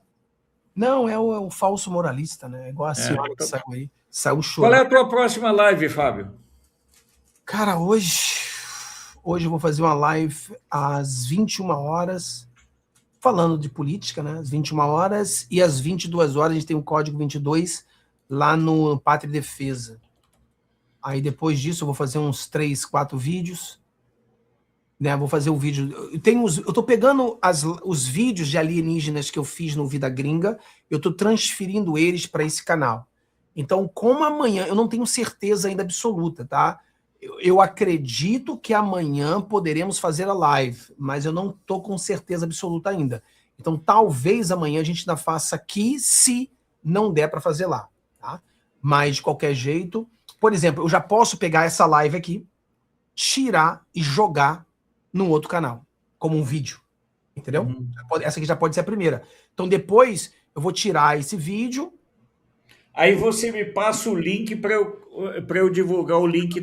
Não, é o falso moralista, né? É igual a senhora que saiu aí. Saiu Qual é chorando. a tua próxima live, Fábio? Cara, hoje eu vou fazer uma live às 21 horas, falando de política, né? Às 21 horas e às 22 horas a gente tem o Código 22 lá no Pátria e Defesa. Aí depois disso eu vou fazer uns 3, 4 vídeos, né? Vou fazer um vídeo. Eu tô pegando os vídeos de alienígenas que eu fiz no Vida Gringa, eu tô transferindo eles para esse canal. Então, como amanhã, eu não tenho certeza ainda absoluta, tá? Eu acredito que amanhã poderemos fazer a live, mas eu não tô com certeza absoluta ainda. Então, talvez amanhã a gente ainda faça aqui, se não der para fazer lá, tá? Mas, de qualquer jeito, por exemplo, eu já posso pegar essa live aqui, tirar e jogar num outro canal, como um vídeo, entendeu? Essa aqui já pode ser a primeira. Então, depois, eu vou tirar esse vídeo. Aí você me passa o link para eu divulgar o link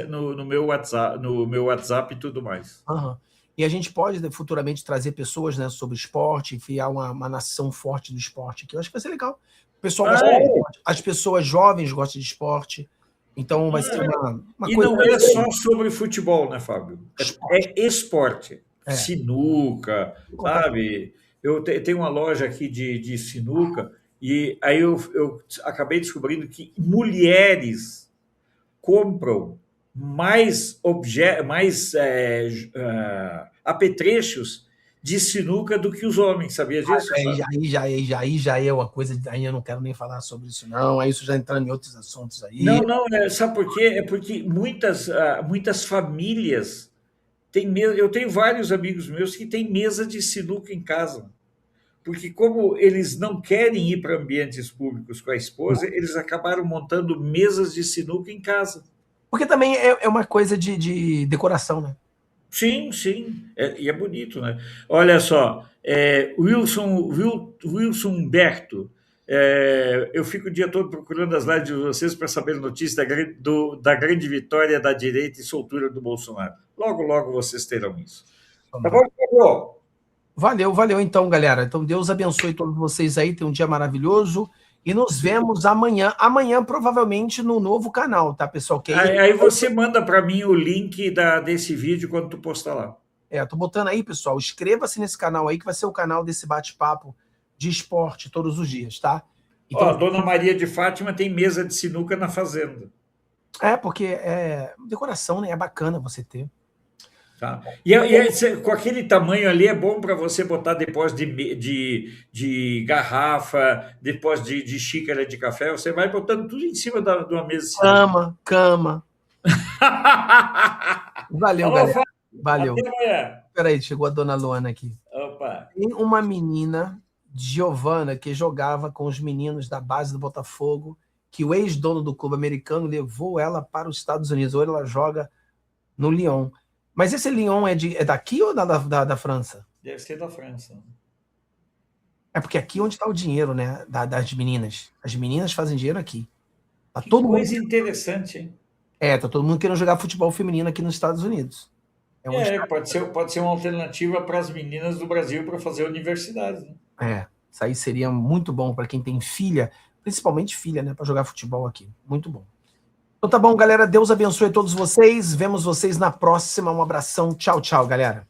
no meu WhatsApp e tudo mais. Uhum. E a gente pode futuramente trazer pessoas, né, sobre esporte, criar uma nação forte do esporte, que eu acho que vai ser legal. O pessoal gosta de esporte. As pessoas jovens gostam de esporte. Então vai ser uma e coisa... não é só sobre futebol, né, Fábio? É esporte. É. Sinuca, sabe? Eu tenho uma loja aqui de sinuca e aí eu acabei descobrindo que mulheres compram mais apetrechos de sinuca do que os homens, sabia disso? Aí já é uma coisa, aí eu não quero nem falar sobre isso, não. Aí isso já entrando em outros assuntos aí. Não, sabe por quê? É porque muitas famílias têm mesa. Eu tenho vários amigos meus que têm mesa de sinuca em casa. Porque, como eles não querem ir para ambientes públicos com a esposa, eles acabaram montando mesas de sinuca em casa. Porque também é uma coisa de decoração, né? Sim. E é bonito, né? Olha só, Wilson Humberto, eu fico o dia todo procurando as lives de vocês para saber notícias da grande vitória da direita e soltura do Bolsonaro. Logo, logo vocês terão isso. Tá bom, Fábio? Valeu então, galera. Então Deus abençoe todos vocês aí, tem um dia maravilhoso e nos vemos amanhã. Amanhã, provavelmente, no novo canal, tá, pessoal? Aí você manda para mim o link desse vídeo quando tu postar lá. Tô botando aí, pessoal. Inscreva-se nesse canal aí, que vai ser o canal desse bate-papo de esporte todos os dias, tá? Então, a Dona Maria de Fátima tem mesa de sinuca na fazenda. Porque é decoração, né? É bacana você ter. Tá. E com aquele tamanho ali é bom para você botar depois de garrafa, depois de xícara de café, você vai botando tudo em cima de uma mesa. Cama. Valeu, galera. Valeu. Peraí, chegou a Dona Luana aqui. Opa. Tem uma menina, Giovana, que jogava com os meninos da base do Botafogo, que o ex-dono do clube americano levou ela para os Estados Unidos. Hoje ela joga no Lyon. Mas esse Lyon é daqui ou da França? Deve ser da França. É porque aqui é onde está o dinheiro, né? Das meninas. As meninas fazem dinheiro aqui. Tá todo coisa mundo... interessante, hein? Tá todo mundo querendo jogar futebol feminino aqui nos Estados Unidos. Pode ser uma alternativa para as meninas do Brasil para fazer universidade. Né? Isso aí seria muito bom para quem tem filha, principalmente filha, né? Para jogar futebol aqui. Muito bom. Então tá bom, galera. Deus abençoe todos vocês. Vemos vocês na próxima. Um abração. Tchau, galera.